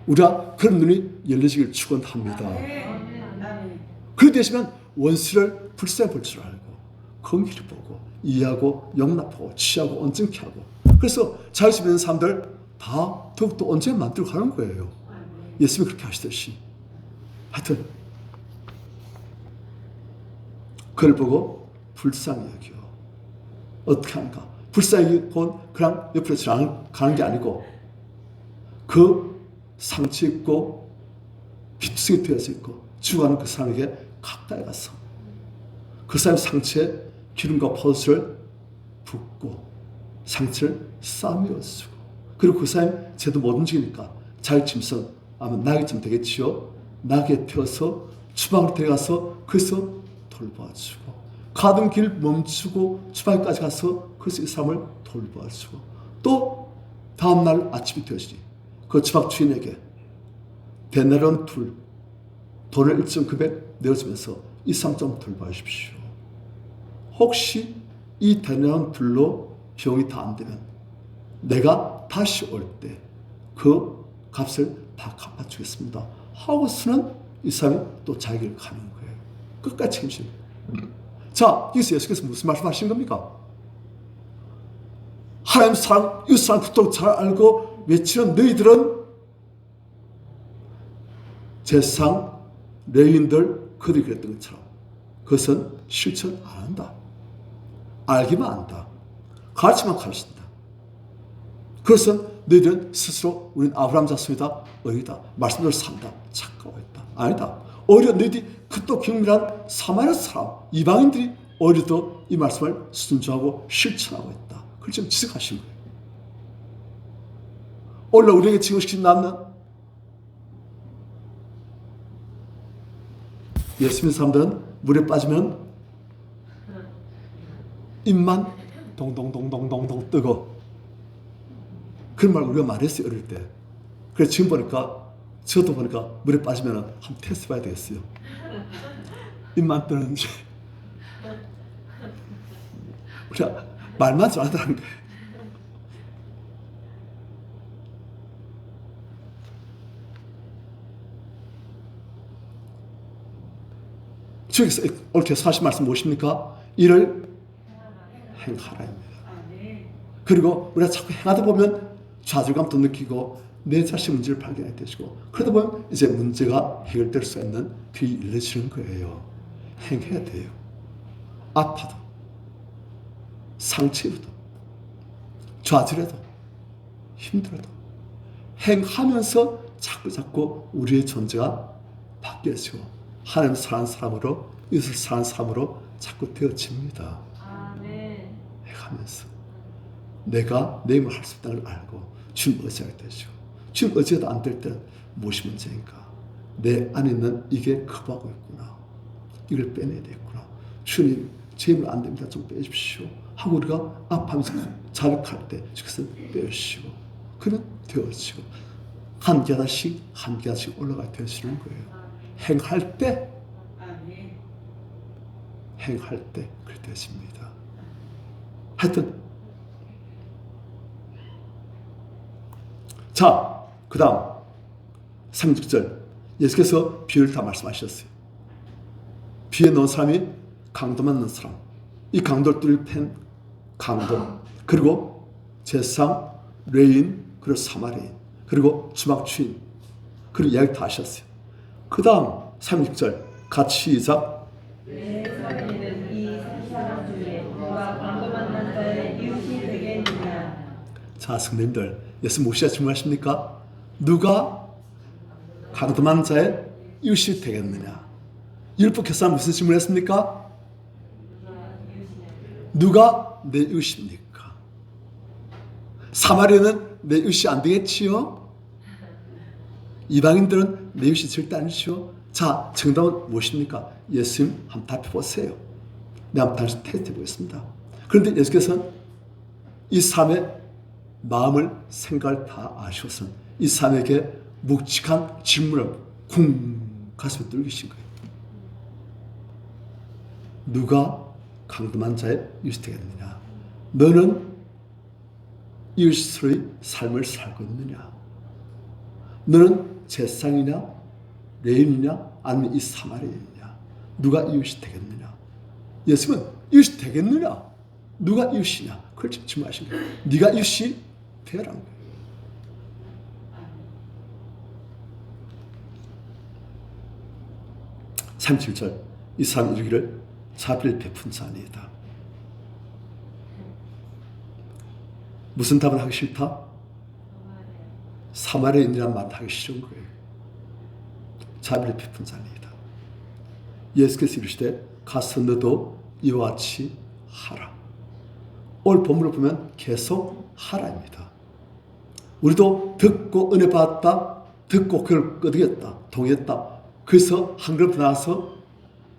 우리가 그런 눈이 열려지길 축원합니다. 그렇게 되시면 원수를 불쌍히 볼 줄 알고 긍휼히 보고 이해하고 용납하고 치유하고 온전케 하고 그래서 자유 집에 있는 사람들 다 더욱더 온전히 만들어 가는 거예요. 예수님이 그렇게 하시듯이. 하여튼 그걸 보고 불쌍히 여겨. 어떻게 하는가? 불쌍히 여기고 그냥 옆으로 가는 게 아니고 그 상처 있고 비투성이 되어져 있고 죽어가는 그 사람에게 가까이 가서 그 사람의 상처에 기름과 포도주를 붓고 상처를 싸매어주고 그리고 그 사람이 쟤도 못 움직이니까 자기 짐승 아마 나귀쯤 되겠지요. 나귀에 태워서 주방으로 데려가서 거기서 돌봐주고 가던 길 멈추고 주방까지 가서 거기서 이 사람을 돌봐주고 또 다음날 아침이 되어지니 그 주방 주인에게 데나리온 둘 돈을 일정 금액 내어주면서 이 사람 좀 돌봐주십시오. 혹시 이 데나리온 둘로 비용이 다 안 되면 내가 다시 올 때 그 값을 다 갚아주겠습니다. 하고서는 이 사람이 또 자기를 가는 거예요. 끝까지 책임지는 거예요. 자, 여기서 예수께서 무슨 말씀하신 겁니까? 하나님 사랑, 이웃 사랑 그토록 잘 알고 외치는 너희들은 제사장, 레위인들 그들이 그랬던 것처럼 그것은 실천 안 한다. 알기만 한다. 가르치만 가르친다. 그것은 너희들은 스스로 우리는 아브라함 자손이다. 의이다. 말씀대로 산다. 착하고 있다. 아니다. 오히려 너희들이 그또 경밀한 사마리아 사람, 이방인들이 오히려 더 이 말씀을 순종하고 실천하고 있다. 그걸 지금 지적하신 거예요. 오늘 우리에게 증거시킨 나는 예수 믿는 사람들은 물에 빠지면 입만 동동동동동동 뜨고 그런 말 우리가 말했어요. 어릴 때. 그래서 지금 보니까 저도 보니까 물에 빠지면 한번 테스트 해봐야 되겠어요. 입만 뜨는지 우리가 말만 잘하더라는 거예요. 저기서 옳게 사실 말씀 무엇입니까? 이를 행하라입니다. 그리고 우리가 자꾸 행하다 보면 좌절감도 느끼고 내 자신 문제를 발견하게 되시고, 그러다 보면 이제 문제가 해결될 수 있는 길이 열려지는 거예요. 행해야 돼요. 아파도, 상처로도, 좌절해도, 힘들어도 행하면서 자꾸 우리의 존재가 바뀌어지고 하나님 사랑하는 사람으로, 이웃을 사랑하는 사람으로 자꾸 되어집니다. 아멘. 행하면서 내가 내 힘을 할 수 있다는 걸 알고 주님 의지하게 되죠. 주님 의지가 안 될 때는 무엇이 문제인가? 내 안에 있는 이게 거부하고 있구나. 이걸 빼내야 되겠구나. 주님, 제 힘을 안 됩니다. 좀 빼주십시오. 하고 우리가 아파하면서 자백할 때 주께서 빼주시고, 그는 되어지고 한 계단씩 한 계단씩 올라가 되어지는 거예요. 행할 때 그렇게 되어집니다. 하여튼 자, 그 다음 36절 예수께서 비유를 다 말씀하셨어요. 비에 넣은 사람이 강도만 넣은 사람, 이 강도를 뚫을 팬 강도, 그리고 제사장, 레인, 그리고 사마리인, 그리고 주막 주인, 그리고 이야기 다 하셨어요. 그 다음 36절 같이 시작. 내 사례는 이 세 사람 중에 누가 강도 만난 자의 이웃이 되겠느냐. 자, 성도님들, 예수 무엇이라 질문하십니까? 누가 강도 만난 자의 이웃이 되겠느냐? 율법 교사는 무슨 질문했습니까? 누가 내 이웃입니까? 사마리아는 내 이웃이 안 되겠지요? 이방인들은 내 이웃이 절대 아니죠. 자, 정답은 무엇입니까? 예수님 한번 답해보세요. 내가 한번 다시 테스트해 보겠습니다. 그런데 예수께서는 이 사람의 마음을, 생각을 다 아셔서 이 사람에게 묵직한 질문을 쿵 가슴에 뚫기신 거예요. 누가 강도만 자의 이웃이 되겠느냐? 너는 이웃으로의 삶을 살고 있느냐? 너는 제사장이냐? 레인이냐? 아니면 이 사마리아이냐? 누가 이웃이 되겠느냐? 예수님은 이웃이 되겠느냐? 누가 이웃이냐? 그걸 질문하신 거예요. 네가 이웃이 되라는 거예요. 참 37절 이 사람 이르기를 자비를 베푼 자니이다. 무슨 답을 하기 싫다? 사마리아인이란 말을 하기 싫은 거예요. 자비를 베푼 자니이다. 예수께서 이르시되 가서 너도 이와 같이 하라. 오늘 본문을 보면 계속 하라입니다. 우리도 듣고 은혜 받았다. 듣고 그걸 끄덕였다. 동의했다. 그래서 한 걸음 나와서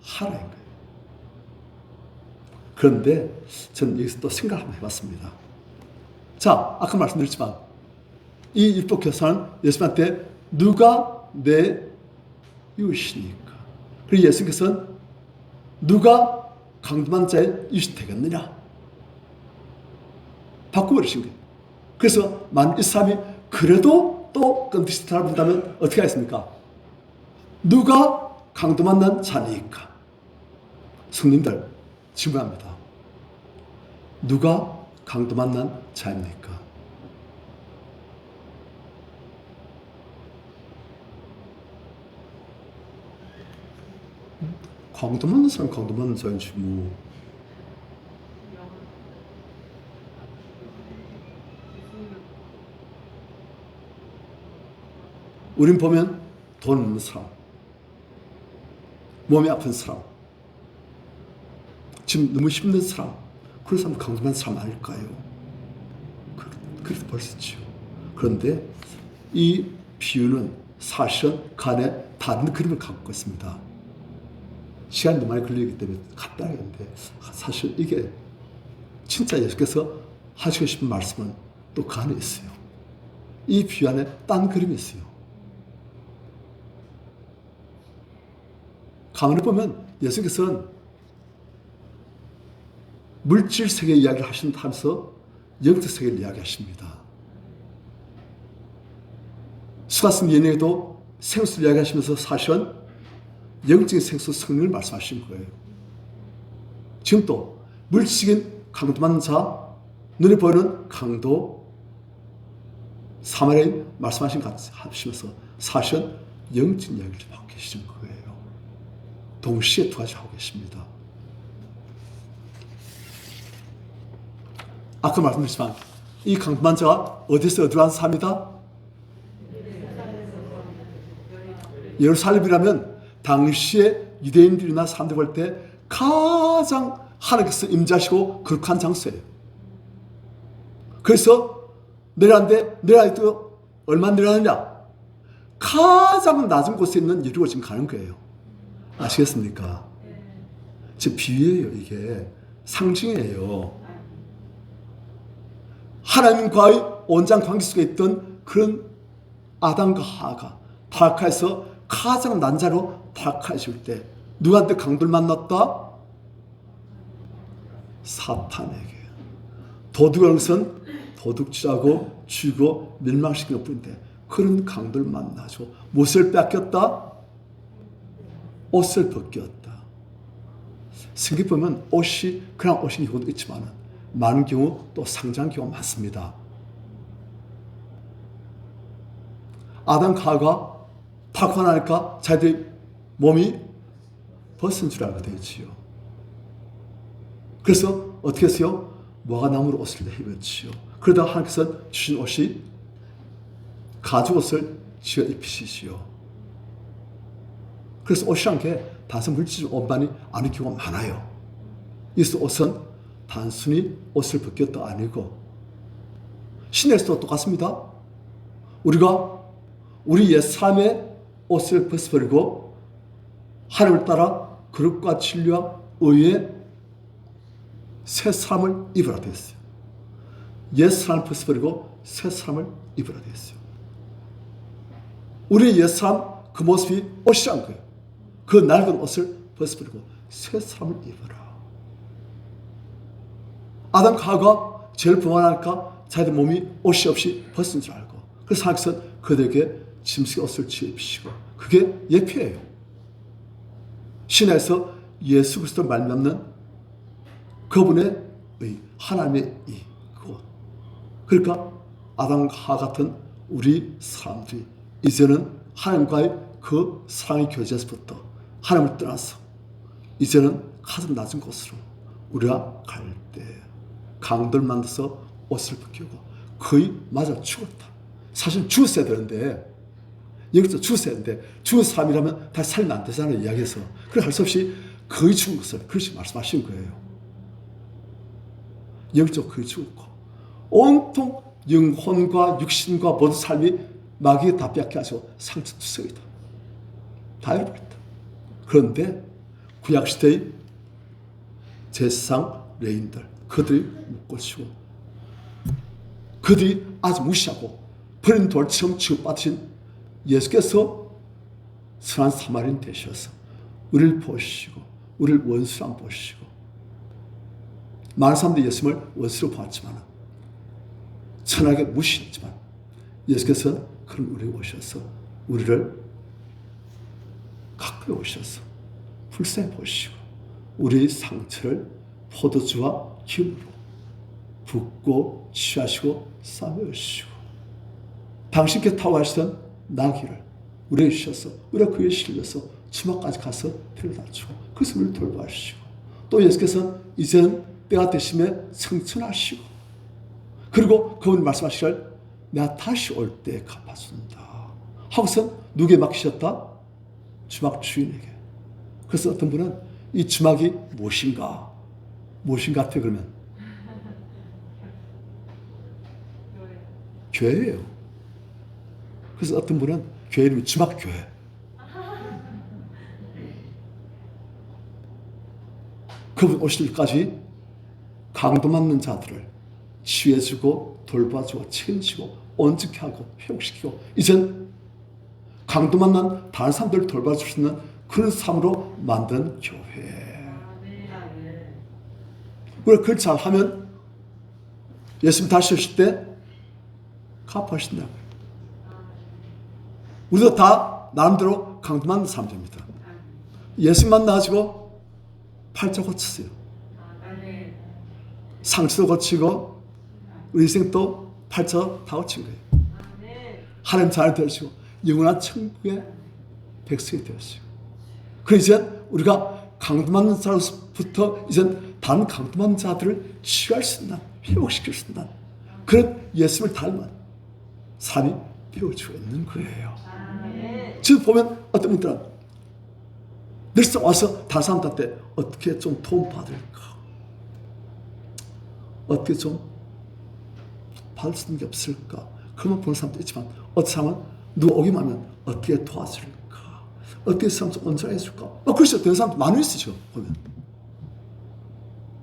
하라인 거예요. 그런데 저는 여기서 또 생각을 한번 해봤습니다. 자, 아까 말씀드렸지만 이 율법 교사는 예수님한테 누가 내 이웃이니까? 그리고 예수님께서는 누가 강도만 자의 이웃이 되겠느냐? 바꿔버리신 거예요. 그래서 만약 이 사람이 그래도 또 끔찍이 달아본다면 어떻게 하겠습니까? 누가 강도 만난 자니까? 성님들 질문합니다. 누가 강도 만난 자입니까? 강도 만난 사람 강도 만난 자인지 뭐. 우린 보면 돈 없는 사람, 몸이 아픈 사람, 지금 너무 힘든 사람, 그런 사람 강도만 사람 아닐까요? 그렇게 볼 수 있죠. 그런데 이 비유는 사실은 간에 다른 그림을 갖고 있습니다. 시간이 너무 많이 걸리기 때문에 간단하겠는데 사실 이게 진짜 예수께서 하시고 싶은 말씀은 또 그 안에 있어요. 이 비유 안에 딴 그림이 있어요. 가만히 보면 예수께서는 물질 세계 이야기를 하시면서 영적 세계를 이야기하십니다. 수가성 연예에도 생수를 이야기하시면서 사실은 영적인 생수 성령을 말씀하신 거예요. 지금 또 물질적인 강도 많은 자, 눈에 보이는 강도, 사마리아인 말씀하신 것 같이 하시면서 사실은 영적 이야기를 좀 하고 계시는 거예요. 동시에 두 가지 하고 계십니다. 아까 말씀드렸지만 이 강도만 자가 어디서 어디로 와서 삽니다? 예루살렘이라면 당시에 유대인들이나 사람들 볼 때 가장 하나님께서 임재하시고 거룩한 장소예요. 그래서 내려왔는데 내려와도 얼마나 내려가느냐? 가장 낮은 곳에 있는 예루가 지금 가는 거예요. 아시겠습니까? 제 비유예요. 이게 상징이에요. 하나님과의 온장 관계 속에 있던 그런 아담과 하와가 타락해서 가장 난자로 타락하실 때 누구한테 강도를 만났다? 사탄에게. 도둑이라는 것은 도둑질하고 죽이고 멸망시키는 뿐인데 그런 강도를 만나죠. 무엇을 뺏겼다? 옷을 벗겼다. 성경 보면 옷이 그냥 옷인 경우도 있지만 많은 경우 또 상장 경우가 많습니다. 아담과 하와가 타락하니까 자기들 몸이 벗은 줄 알게 되지요. 그래서 어떻게 했어요? 무화과나무로 옷을 입었지요. 그러다가 하나님께서 주신 옷이 가죽옷을 지어 입히시지요. 그래서 옷이란 게 단순 물질 옷만이 아닌 경우가 많아요. 그래서 옷은 단순히 옷을 벗겼다 아니고 신에서도 똑같습니다. 우리가 우리 옛삶의 옷을 벗어버리고 하나님을 따라 거룩과 진리와 의의 새 사람을 입으라 되었어요. 옛 사람을 벗어버리고 새 사람을 입으라 되었어요. 우리의 옛 사람 그 모습이 옷이란 거예요. 그 낡은 옷을 벗어버리고 새 사람을 입어라. 아담과 하와가 죄를 범하니까 자기들 몸이 옷이 없이 벗은 줄 알고 그래서 하나님께서 그들에게 짐승의 옷을 지어 입히시고 그게 예표예요. 신에서 예수 그리스도 말미암는 그분의 의, 하나님의 이 그것. 그러니까 아담과 하와 같은 우리 사람들이 이제는 하나님과의 그 사랑의 교제에서부터 하나님을 떠나서 이제는 가장 낮은 곳으로 우리가 갈 때 강도를 만들어서 옷을 벗기고 거의 맞아 죽었다. 사실 죽었어야 되는데 여기서 죽었어야 되는데 죽은 사람이라면 다시 살면 안 되잖아요. 이야기해서. 그래 할 수 없이 거의 죽은 것을 그렇게 말씀하신 거예요. 영적 거의 죽었고 온통 영혼과 육신과 모든 삶이 마귀에 다 빼앗게 하시고 상처투성이다. 다 잃어버렸다. 그런데 구약시대의 제사상 레인들 그들이 묶어치고 그들이 아주 무시하고 버린 돌처럼 취급받으신 예수께서 선한 사마리아인 되셔서 우리를 보시고 우리를 원수로 안 보시고 많은 사람들이 예수님을 원수로 보았지만 천하게 무시했지만 예수께서 그런 우리에 오셔서 우리를 가까이 오셔서 불쌍히 보시고 우리의 상처를 포도주와 기름으로 붓고 취하시고 싸매시고 당신께 타고 하시던 나귀를 우리에게 주셔서 우리가 그에 실려서 주막까지 가서 데려다 주고 그래서 우리를 돌봐주시고 또 예수께서 이제는 때가 되심에 성천하시고 그리고 그분이 말씀하시기를 내가 다시 올 때 갚아준다 하고선 누구에 맡기셨다? 주막 주인에게. 그래서 어떤 분은 이 주막이 무엇인가 같아요. 그러면 교회예요. 그래서 어떤 분은 교회 이름이 주막교회. 그분 오실 때까지 강도 맞는 자들을 치유해주고 돌봐주고 책임지고 온전케 하고 회복시키고 이젠 강도 만난 다른 사람들을 돌봐줄 수 있는 그런 삶으로 만든 교회. 우리가 그걸 잘하면 예수님 다시 오실 때 갚아주신다고요. 우리도 다 나름대로 강도 만난 사람들입니다. 예수님 만나가지고 팔자 고쳤어요. 상처도 고치고 우리 인생 또 팔자 다 고친 거예요. 하나님 자녀 되시고 영원한 천국의 백성이 되시고, 그래서 이제 우리가 강도만 자로부터 이제 다른 강도만 자들을 치유할 수 있는, 회복시킬 수 있는 그런 예수님을 닮은 삶이 되어지고 있는 거예요. 지금 보면 어떤 분들은 늘상 와서 다른 사람들한테 어떻게 좀 도움받을까, 어떻게 좀 받을 수 있는 게 없을까, 그만 보는 사람도 있지만 어떤 사람은 누가 오기만 하면 어떻게 도와줄까, 어떻게 사람 좀 언제해 줄까, 그렇죠. 되는 사람도 많이 있으죠. 보면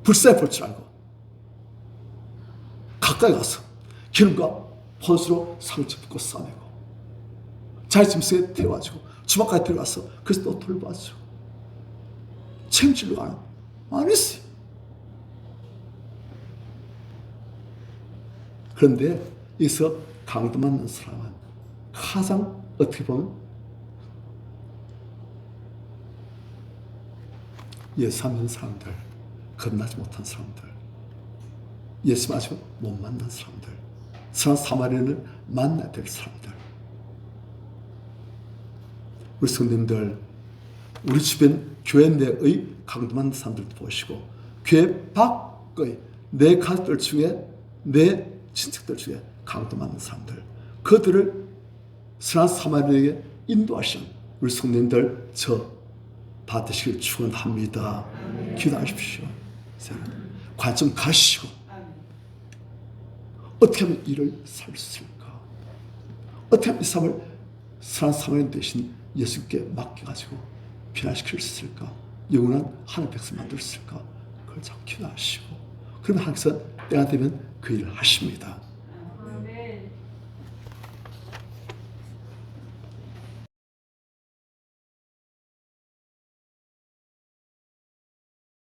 불쌍히 볼 줄 알고 가까이 가서 기름과 번수로 상처 입고 싸매고 자기 짐승에 태워가지고 주막까지 들어가서 그래서 또 돌봐주고 책임질로 가는 많이 있어요. 그런데 여기서 강도 맞는 사람은 가장 어떻게 보면 예수 믿는 사람들, 겁나지 못한 사람들, 예수 아직 못 만난 사람들, 선한 사마리아인을 만나야 될 사람들, 우리 성도님들, 우리 주변 교회 내의 강도 맞는 사람들도 보시고 교회 밖의 내 가족들 중에, 내 친척들 중에 강도 맞는 사람들, 그들을 선한 사마리아에게 인도하시는 우리 성도님들 저 받으시길 축원합니다. 기도하십시오. 관점 가시고 어떻게 하면 이를 살 수 있을까? 어떻게 하면 이 삶을 선한 사마리아 대신 예수께 맡겨가지고 변화시킬 수 있을까? 영원한 하나님의 백성 만들 수 있을까? 그걸 자꾸 기도하시고, 그러면 항상 때가 되면 그 일을 하십니다.